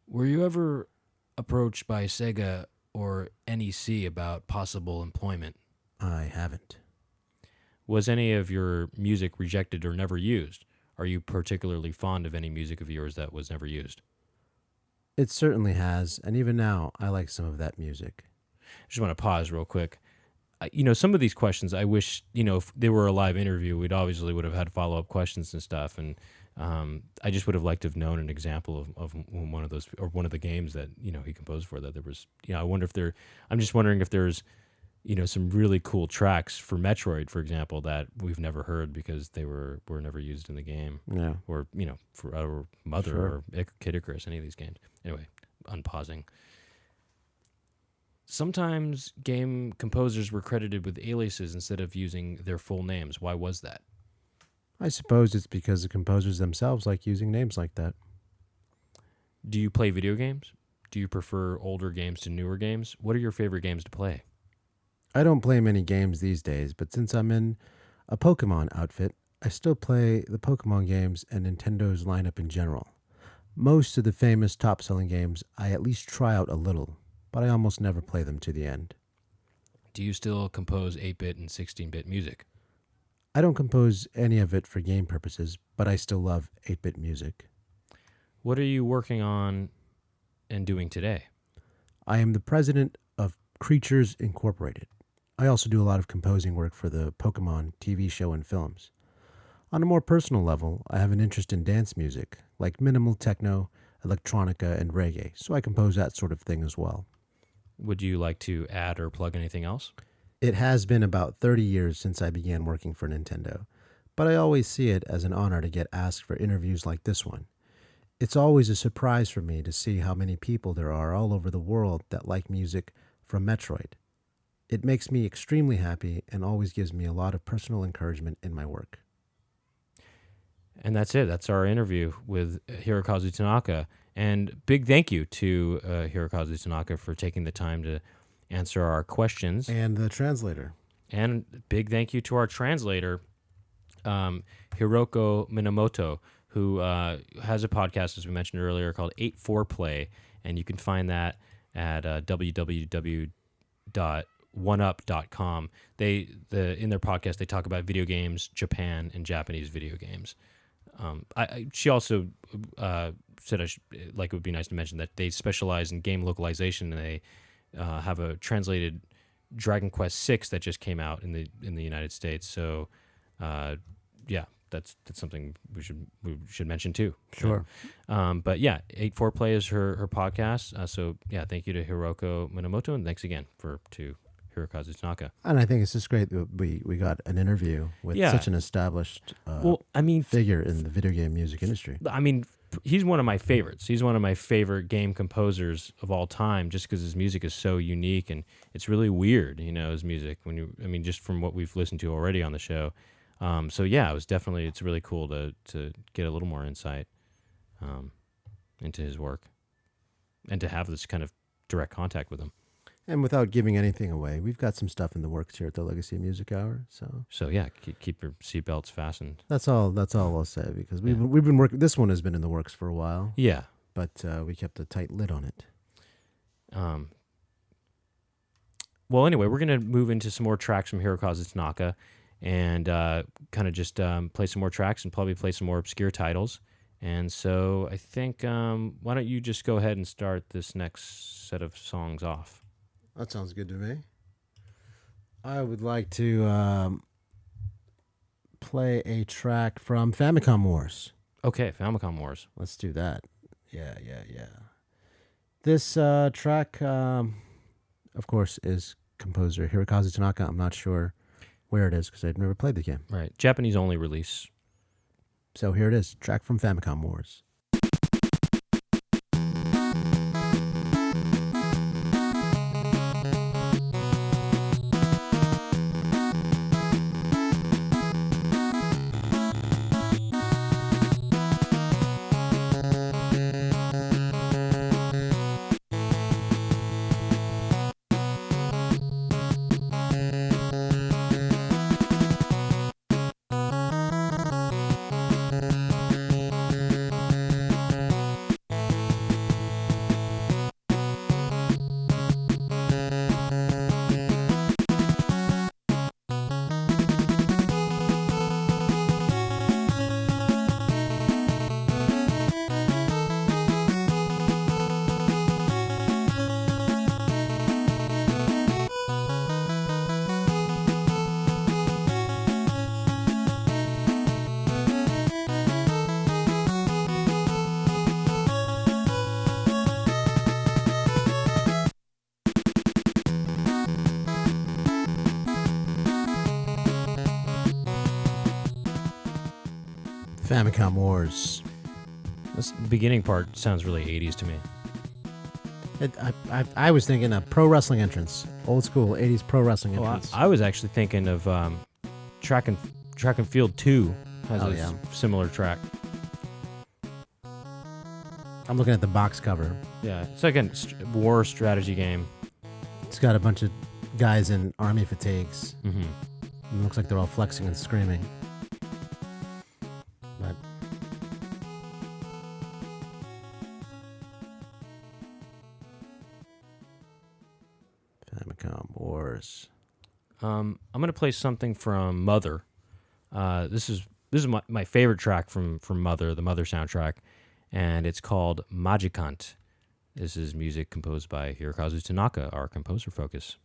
Were you ever approached by Sega or NEC about possible employment? I haven't. Was any of your music rejected or never used? Are you particularly fond of any music of yours that was never used? It certainly has, and even now, I like some of that music. I just want to pause real quick. Some of these questions, I wish, if they were a live interview, would have had follow-up questions and stuff, and I just would have liked to have known an example of one of those, or one of the games that, he composed for that there was, I'm just wondering if there's, some really cool tracks for Metroid, for example, that we've never heard because they were never used in the game. Yeah. Or, for our Mother Sure. or Kid Icarus, any of these games. Anyway, unpausing. Sometimes game composers were credited with aliases instead of using their full names. Why was that? I suppose it's because the composers themselves like using names like that. Do you play video games? Do you prefer older games to newer games? What are your favorite games to play? I don't play many games these days, but since I'm in a Pokemon outfit, I still play the Pokemon games and Nintendo's lineup in general. Most of the famous top-selling games I at least try out a little, but I almost never play them to the end. Do you still compose 8-bit and 16-bit music? I don't compose any of it for game purposes, but I still love 8-bit music. What are you working on and doing today? I am the president of Creatures Incorporated. I also do a lot of composing work for the Pokemon TV show and films. On a more personal level, I have an interest in dance music, like minimal techno, electronica, and reggae, so I compose that sort of thing as well. Would you like to add or plug anything else? It has been about 30 years since I began working for Nintendo, but I always see it as an honor to get asked for interviews like this one. It's always a surprise for me to see how many people there are all over the world that like music from Metroid. It makes me extremely happy and always gives me a lot of personal encouragement in my work. And that's it. That's our interview with Hirokazu Tanaka. And big thank you to Hirokazu Tanaka for taking the time to answer our questions. And the translator. And big thank you to our translator, Hiroko Minamoto, who has a podcast, as we mentioned earlier, called 8-4-Play. And you can find that at www.oneup.com. In their podcast, they talk about video games, Japan, and Japanese video games. She also said it would be nice to mention that they specialize in game localization, and they have a translated Dragon Quest VI that just came out in the United States. So, that's something we should mention too. Sure. But yeah, 8-4-Play is her podcast. So yeah, thank you to Hiroko Minamoto, and thanks again to Hirokazu Tanaka. And I think it's just great that we got an interview with such an established figure in the video game music industry. I mean, he's one of my favorites. He's one of my favorite game composers of all time, just because his music is so unique, and it's really weird, his music. Just from what we've listened to already on the show. So yeah, it's really cool to get a little more insight into his work, and to have this kind of direct contact with him. And without giving anything away, we've got some stuff in the works here at the Legacy Music Hour. So yeah, keep your seatbelts fastened. That's all I'll say, because we've been working. This one has been in the works for a while. Yeah, but we kept a tight lid on it. Well, anyway, we're gonna move into some more tracks from Hirokazu Tanaka, and kind of just play some more tracks and probably play some more obscure titles. And so I think, why don't you just go ahead and start this next set of songs off? That sounds good to me. I would like to play a track from Famicom Wars. Okay, Famicom Wars. Let's do that. Yeah. This track, of course, is composer Hirokazu Tanaka. I'm not sure where it is because I've never played the game. Right. Japanese only release. So here it is, track from Famicom Wars. Famicom Wars. This beginning part sounds really 80s to me. I was thinking a pro wrestling entrance, old school 80s pro wrestling entrance. I was actually thinking of Track and Field 2 has a similar track. I'm looking at the box cover. Yeah, it's like a war strategy game. It's got a bunch of guys in army fatigues. Mm-hmm. It looks like they're all flexing and screaming. But Famicom Wars. I'm gonna play something from Mother. This is my favorite track from Mother, the Mother soundtrack, and it's called Magikant. This is music composed by Hirokazu Tanaka, our composer focus.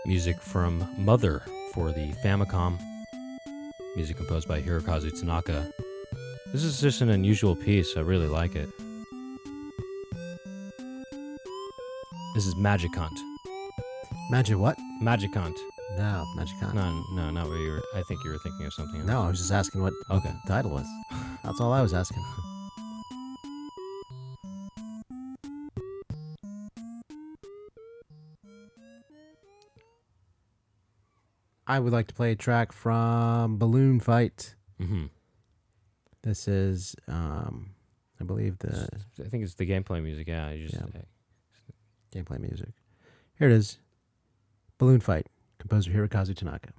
Music from Mother for the Famicom. Music composed by Hirokazu Tanaka. This is just an unusual piece. I really like it. This is Magikant. Magic what? Magikant. No, Magikant. No, not what you were. I think you were thinking of something else. No, I was just asking what the title was. That's all I was asking. I would like to play a track from Balloon Fight. Mm-hmm. This is, I believe I think it's the gameplay music. Yeah, gameplay music. Here it is. Balloon Fight, composer Hirokazu Tanaka.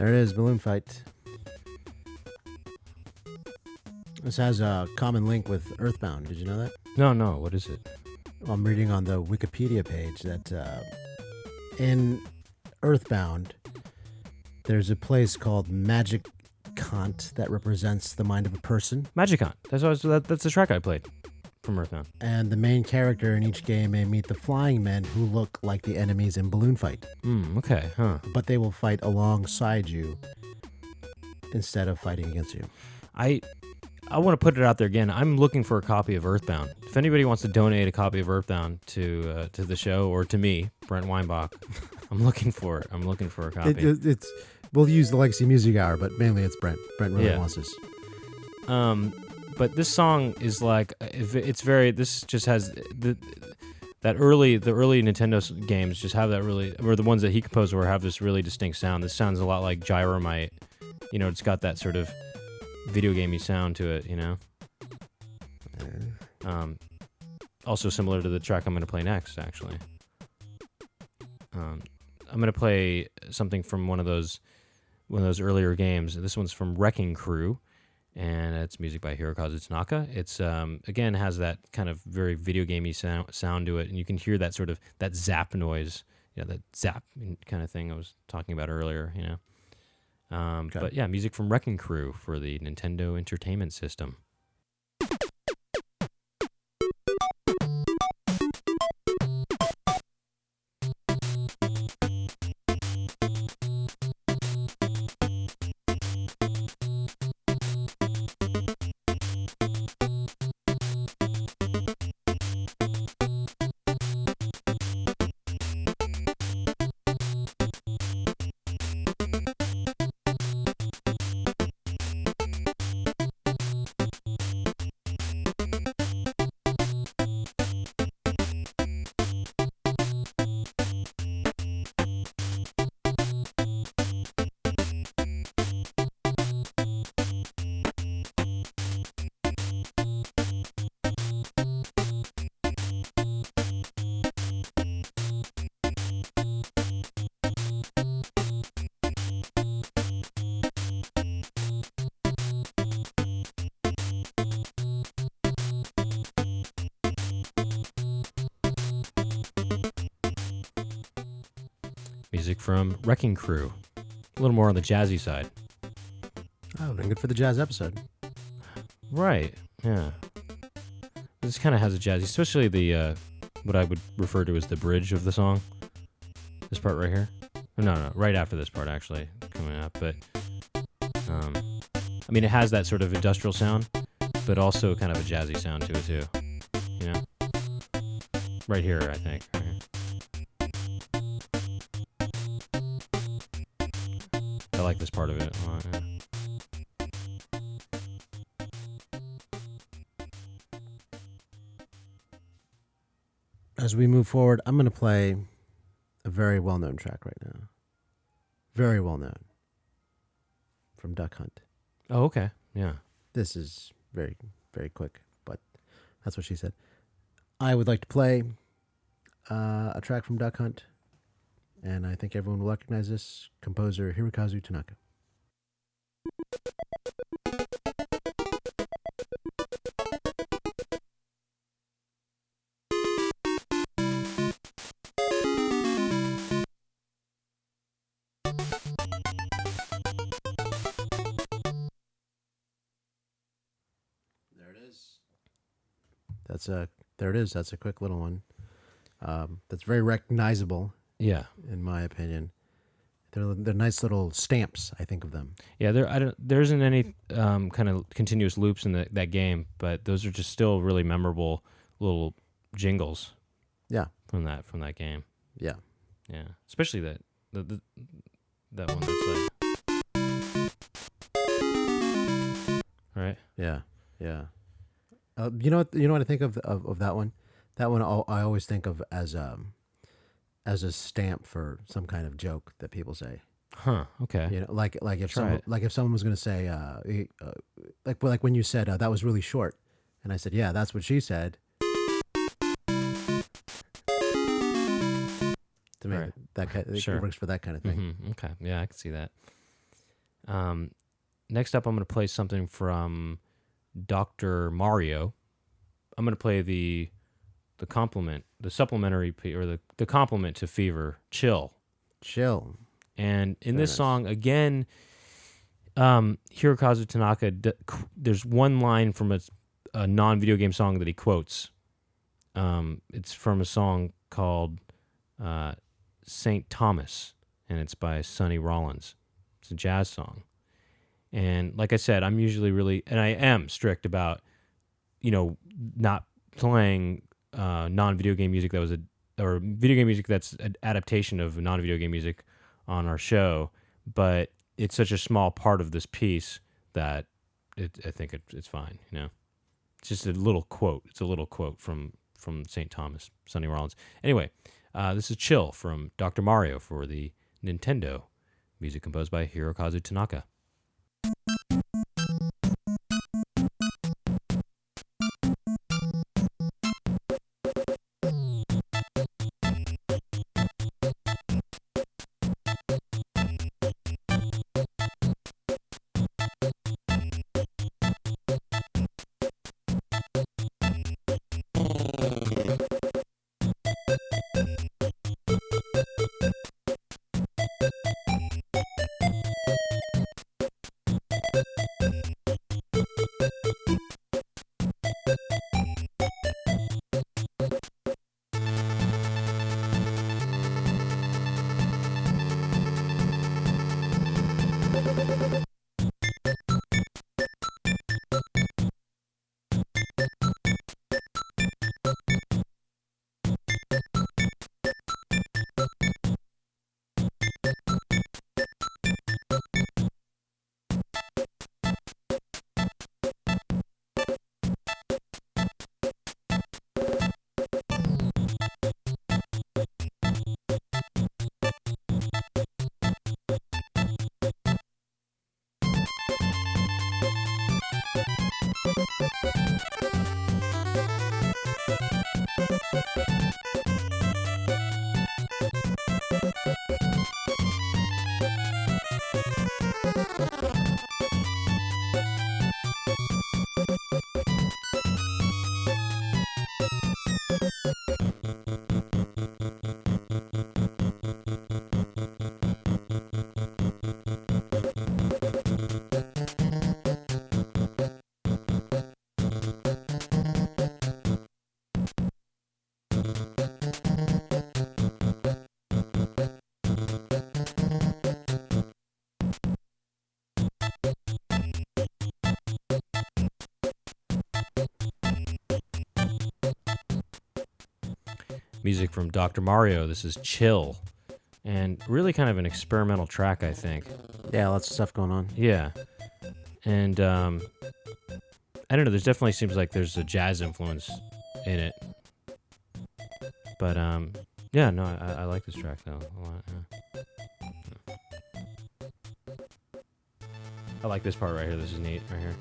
There it is, Balloon Fight. This has a common link with Earthbound. Did you know that? No. What is it? Well, I'm reading on the Wikipedia page that in Earthbound, there's a place called Magicant that represents the mind of a person. Magicant. That's the track I played from Earthbound. And the main character in each game may meet the flying men who look like the enemies in Balloon Fight. Okay, huh. But they will fight alongside you instead of fighting against you. I want to put it out there again. I'm looking for a copy of Earthbound. If anybody wants to donate a copy of Earthbound to the show or to me, Brent Weinbach, I'm looking for it. I'm looking for a copy. We'll use the Legacy Music Hour, but mainly it's Brent. Brent really wants this. But this song is like it's very. This just has the early Nintendo games just have that really, or the ones that he composed were have this really distinct sound. This sounds a lot like Gyromite. You know, it's got that sort of video gamey sound to it, you know. Also similar to the track I'm going to play next, actually. I'm going to play something from one of those earlier games. This one's from Wrecking Crew, and it's music by Hirokazu Tanaka. It's again has that kind of very video gamey sound to it, and you can hear that sort of that zap noise, that zap kind of thing I was talking about earlier, you know. Okay. But yeah, music from Wrecking Crew for the Nintendo Entertainment System. Music from Wrecking Crew. A little more on the jazzy side. Oh, good for the jazz episode. Right, yeah. This kind of has a jazzy, especially the, what I would refer to as the bridge of the song. This part right here. No, right after this part, actually, coming up. But, I mean, it has that sort of industrial sound, but also kind of a jazzy sound to it, too. You know? Right here, I think. Right here. I like this part of it a lot, yeah. As we move forward, I'm going to play a very well-known track right now. Very well-known. From Duck Hunt. Oh, okay. Yeah. This is very, very quick, but that's what she said. I would like to play a track from Duck Hunt, and I think everyone will recognize this composer, Hirokazu Tanaka. There it is. That's a quick little one. That's very recognizable. Yeah, in my opinion, they're nice little stamps. I think of them. Yeah, there isn't any kind of continuous loops in that game, but those are just still really memorable little jingles. Yeah, from that game. Yeah, especially that one that's like, right. Yeah. You know what I think of that one? That one I always think of as a stamp for some kind of joke that people say. Huh. Okay. You know, like if someone was going to say like when you said that was really short, and I said, yeah, that's what she said. To me, right. it works for that kind of thing. Mm-hmm. Okay. Yeah, I can see that. Next up, I'm going to play something from Dr. Mario. I'm going to play the complement, the supplementary, or the complement to Fever, Chill. Chill. And in this song, again, Hirokazu Tanaka, there's one line from a non-video game song that he quotes. It's from a song called St. Thomas, and it's by Sonny Rollins. It's a jazz song. And like I said, I'm usually and I am strict about, not playing non-video game music or video game music that's an adaptation of non-video game music on our show, but it's such a small part of this piece that I think it's fine, It's just a little quote. It's a little quote from St. Thomas, Sonny Rollins. Anyway, this is Chill from Dr. Mario for the Nintendo, music composed by Hirokazu Tanaka. Music from Dr. Mario. This is Chill. And really kind of an experimental track, I think. Yeah, lots of stuff going on. Yeah. And I don't know, there's definitely seems like there's a jazz influence in it. But yeah, no, I like this track though a lot. Yeah. I like this part right here. This is neat right here.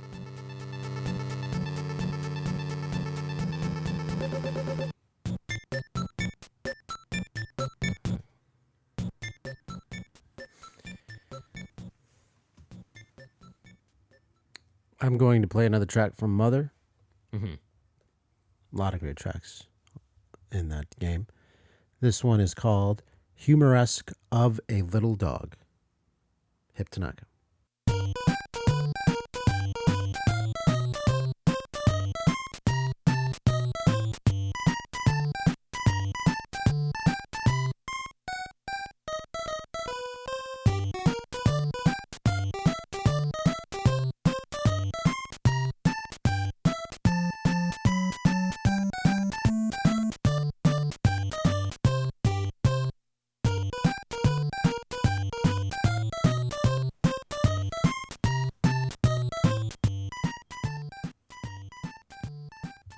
I'm going to play another track from Mother. Mm-hmm. A lot of great tracks in that game. This one is called Humoresque of a Little Dog. Hip Tanaka.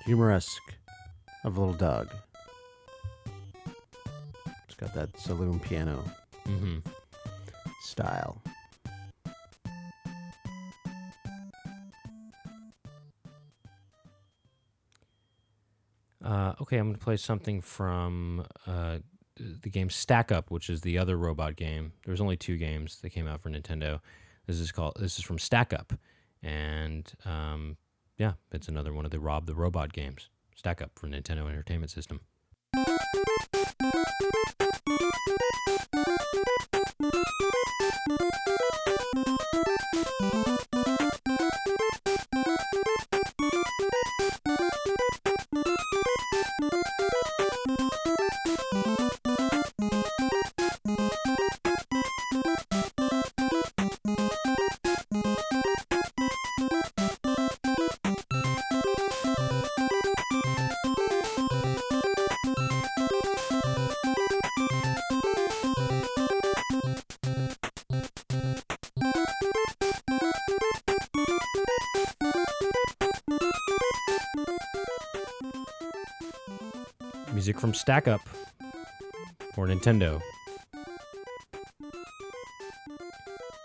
Humoresque of a Little Dog. It's got that saloon piano style. Okay, I'm going to play something from the game Stack Up, which is the other robot game. There's only 2 games that came out for Nintendo. This is from Stack Up, and yeah, it's another one of the Rob the Robot games. Stack Up for Nintendo Entertainment System. Music from Stack Up for Nintendo.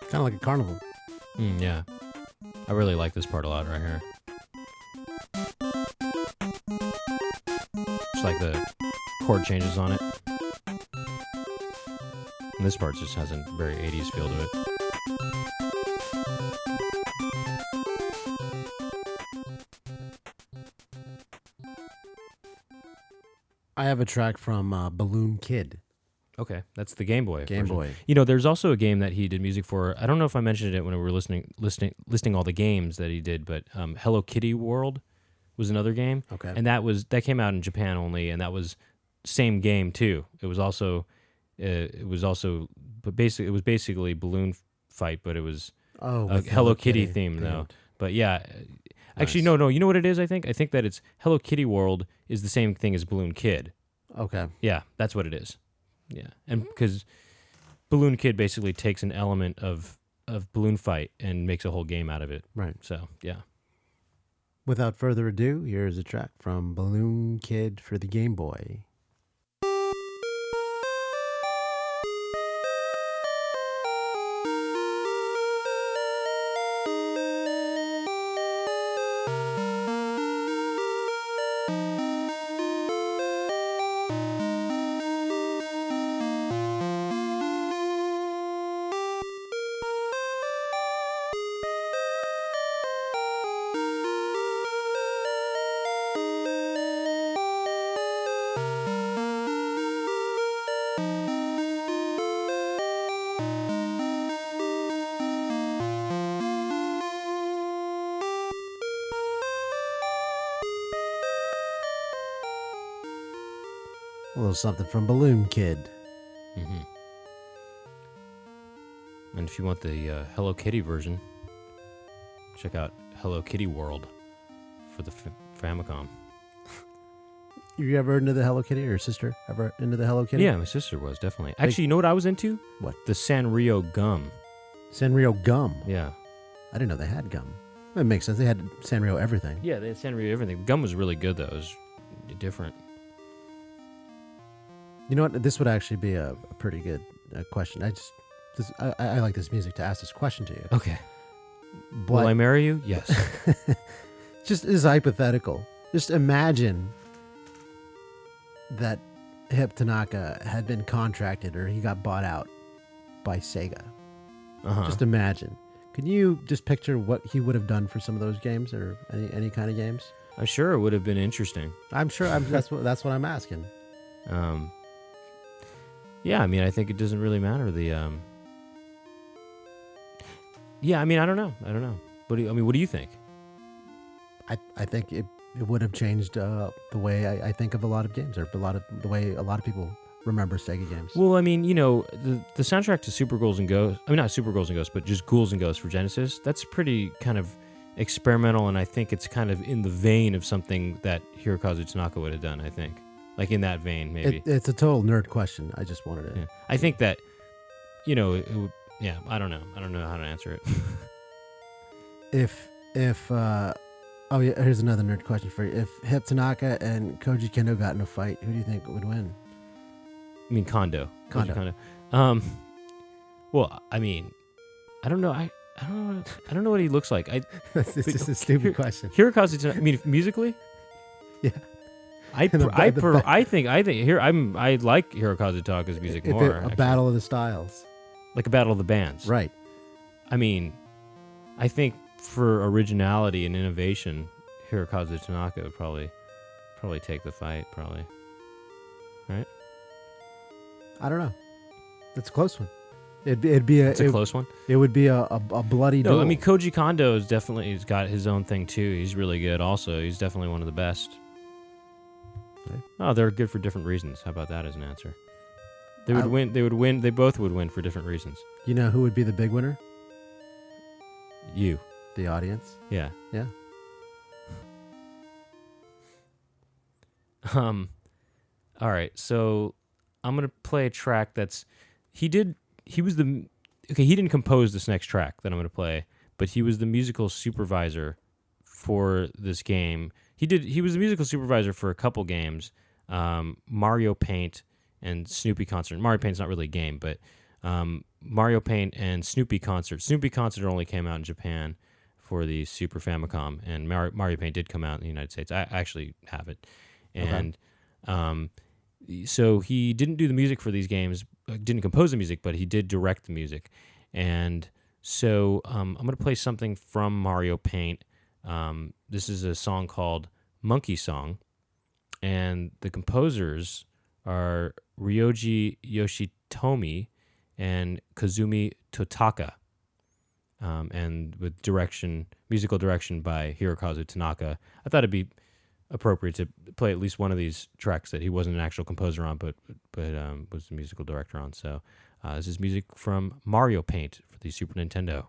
Kind of like a carnival. Yeah. I really like this part a lot right here. Just like the chord changes on it. And this part just has a very 80s feel to it. I have a track from Balloon Kid. Okay, that's the Game Boy. Game version. Boy. You know, there's also a game that he did music for. I don't know if I mentioned it when we were listing all the games that he did, but Hello Kitty World was another game. Okay. And that came out in Japan only, and that was same game too. It was basically Balloon Fight, but it was a Hello Kitty theme though. But yeah. Actually, no. You know what it is? I think that it's Hello Kitty World is the same thing as Balloon Kid. Okay. Yeah, that's what it is. Yeah, and because Balloon Kid basically takes an element of Balloon Fight and makes a whole game out of it. Right. So yeah. Without further ado, here's a track from Balloon Kid for the Game Boy. A little something from Balloon Kid. Mm-hmm. And if you want the Hello Kitty version, check out Hello Kitty World for the Famicom. You ever into the Hello Kitty, or your sister ever into the Hello Kitty? Yeah, my sister was, definitely. Actually, you know what I was into? What? The Sanrio gum. Sanrio gum? Yeah. I didn't know they had gum. That makes sense. They had Sanrio everything. Yeah, they had Sanrio everything. The gum was really good, though. It was different. You know what? This would actually be a pretty good question. I like this music to ask this question to you. Okay. Will I marry you? Yes. Just as hypothetical. Just imagine that Hip Tanaka had been contracted, or he got bought out by Sega. Uh-huh. Just imagine. Can you just picture what he would have done for some of those games, or any kind of games? I'm sure it would have been interesting. I'm sure. That's what I'm asking. Yeah, I mean, I think it doesn't really matter. Yeah, I mean, I don't know. What do you think? I think it would have changed the way I think of a lot of games, or the way a lot of people remember Sega games. Well, I mean, you know, the soundtrack to Super Ghouls and Ghosts, I mean, not Super Ghouls and Ghosts, but just Ghouls and Ghosts for Genesis, that's pretty kind of experimental, and I think it's kind of in the vein of something that Hirokazu Tanaka would have done, I think. Like in that vein, maybe. It's a total nerd question. I just wanted to... Yeah. I think that, you know, I don't know. I don't know how to answer it. Oh, yeah, here's another nerd question for you. If Hip Tanaka and Koji Kondo got in a fight, who do you think would win? I mean, Kondo. Kondo. Well, I mean, I don't know. I don't know what he looks like. It's just a stupid question. Hirokazu Tanaka, I mean, musically? Yeah. I think I like Hirokazu Tanaka's music more. A battle of the styles. Like a battle of the bands. Right. I mean, I think for originality and innovation, Hirokazu Tanaka would probably take the fight, probably. Right? I don't know. It's a close one. It'd be a close one. It would be a bloody duel. No, I mean Koji Kondo he's got his own thing too. He's really good. Also, he's definitely one of the best. Okay. Oh, they're good for different reasons. How about that as an answer? They would win. They would win. They both would win for different reasons. You know who would be the big winner? You. The audience. Yeah. Yeah. All right. So I'm gonna play a track that's he didn't compose this next track that I'm gonna play, but he was the musical supervisor for this game. He was the musical supervisor for a couple games, Mario Paint and Snoopy Concert. Mario Paint's not really a game, but Mario Paint and Snoopy Concert. Snoopy Concert only came out in Japan for the Super Famicom, and Mario Paint did come out in the United States. I actually have it. And so he didn't do the music for these games, didn't compose the music, but he did direct the music. And so I'm going to play something from Mario Paint. This is a song called Monkey Song, and the composers are Ryoji Yoshitomi and Kazumi Totaka, and with musical direction by Hirokazu Tanaka. I thought it'd be appropriate to play at least one of these tracks that he wasn't an actual composer on, but was the musical director on. So this is music from Mario Paint for the Super Nintendo.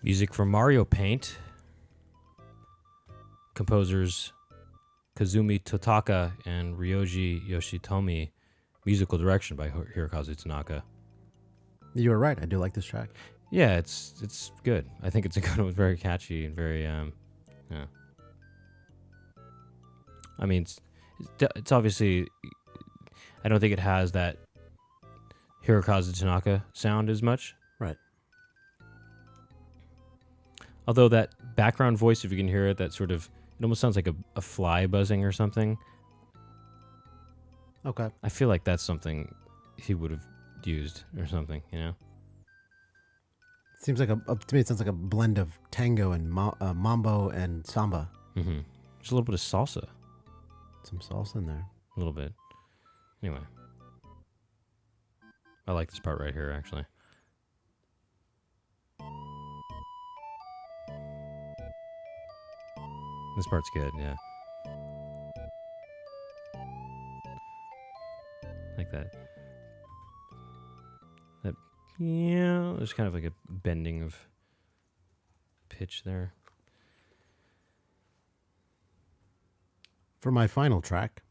Music from Mario Paint. Composers Kazumi Totaka and Ryoji Yoshitomi. Musical direction by Hirokazu Tanaka. You were right. I do like this track. Yeah, it's good. I think it's a good one. Very catchy and very yeah. I mean, it's obviously. I don't think it has that Hirokazu Tanaka sound as much. Right. Although that background voice, if you can hear it, that sort of, it almost sounds like a fly buzzing or something. Okay. I feel like that's something he would have used or something, you know? Seems like to me, it sounds like a blend of tango and mambo and samba. Mm-hmm. There's a little bit of salsa. Some salsa in there. A little bit. Anyway. I like this part right here, actually. This part's good, yeah. Like that. Yeah, there's kind of like a bending of pitch there. For my final track,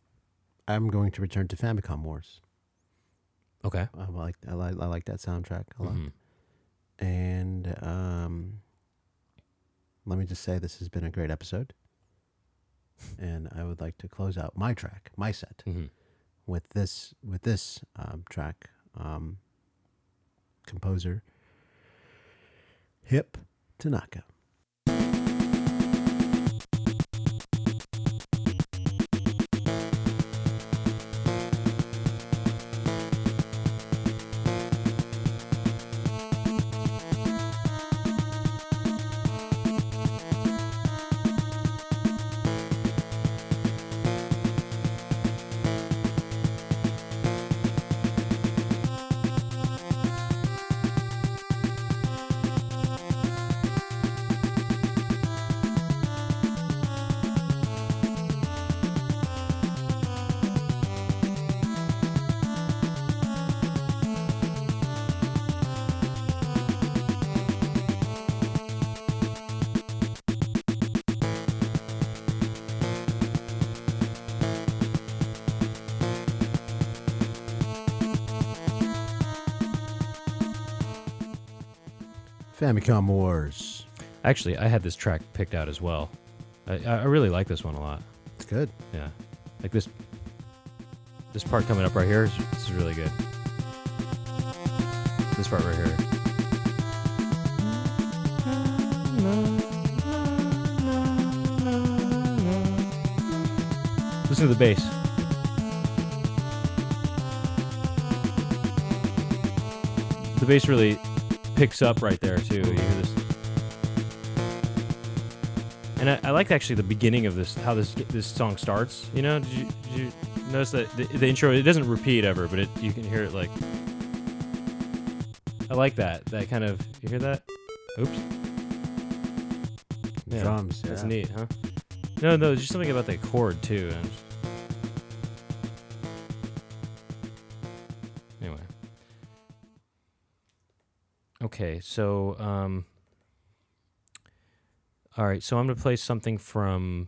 I'm going to return to Famicom Wars. Okay. I like that soundtrack a lot. Mm-hmm. And let me just say this has been a great episode. And I would like to close out my track, my set, with this track. Composer Hip Tanaka. Famicom Wars. Actually, I had this track picked out as well. I really like this one a lot. It's good. Yeah, like this part coming up right here. This is really good. This part right here. Listen to the bass. The bass really picks up right there too. You hear this, and I like actually the beginning of this, how this song starts. You know, did you notice that the intro, it doesn't repeat ever, but you can hear it like. I like that kind of. You hear that? Oops. Yeah, drums. That's neat, huh? No, there's just something about that chord too. Anyway. Okay, so all right, so I'm gonna play something from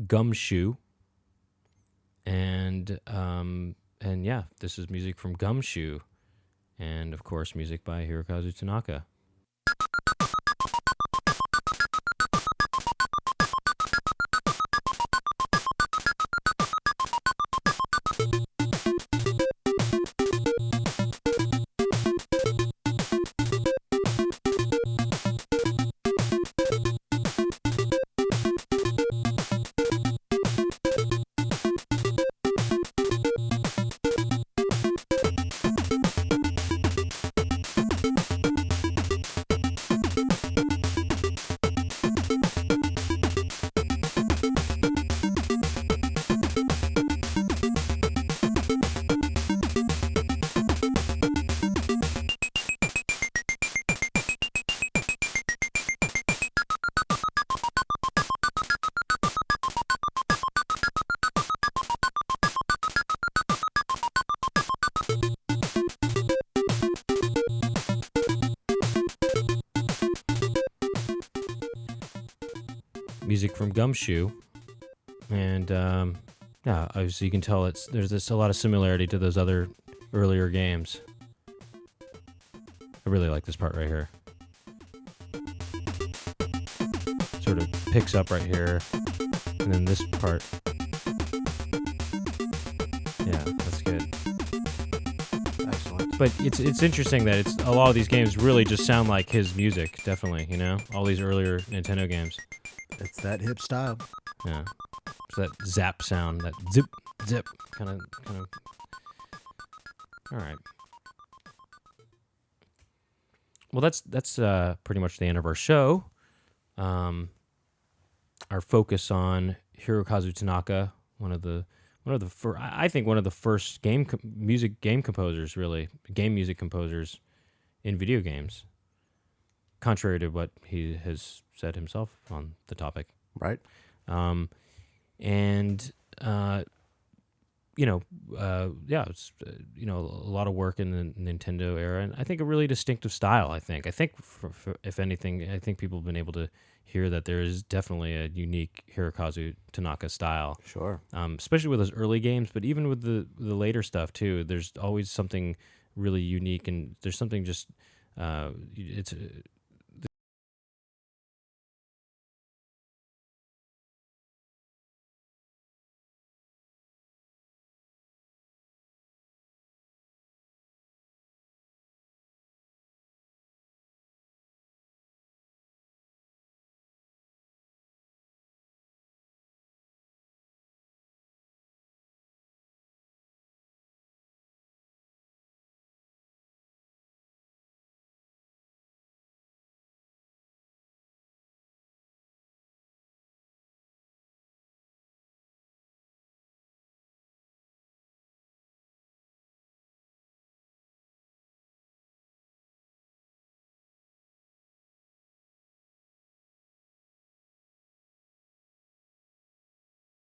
Gumshoe, and yeah, this is music from Gumshoe, and of course, music by Hirokazu Tanaka. Music from Gumshoe, and yeah, obviously you can tell there's a lot of similarity to those other earlier games. I really like this part right here. Sort of picks up right here, and then this part. Yeah, that's good. Excellent. But it's interesting that a lot of these games really just sound like his music. Definitely, you know, all these earlier Nintendo games. It's that hip style. Yeah. It's that zap sound, that zip, zip, kind of. All right. Well, that's pretty much the end of our show. Our focus on Hirokazu Tanaka, I think one of the first game music composers in video games. Contrary to what he has said himself on the topic. Right. Yeah, it's, a lot of work in the Nintendo era, and I think a really distinctive style, I think if anything, I think people have been able to hear that there is definitely a unique Hirokazu Tanaka style. Sure. Especially with those early games, but even with the later stuff too, there's always something really unique, and there's something just,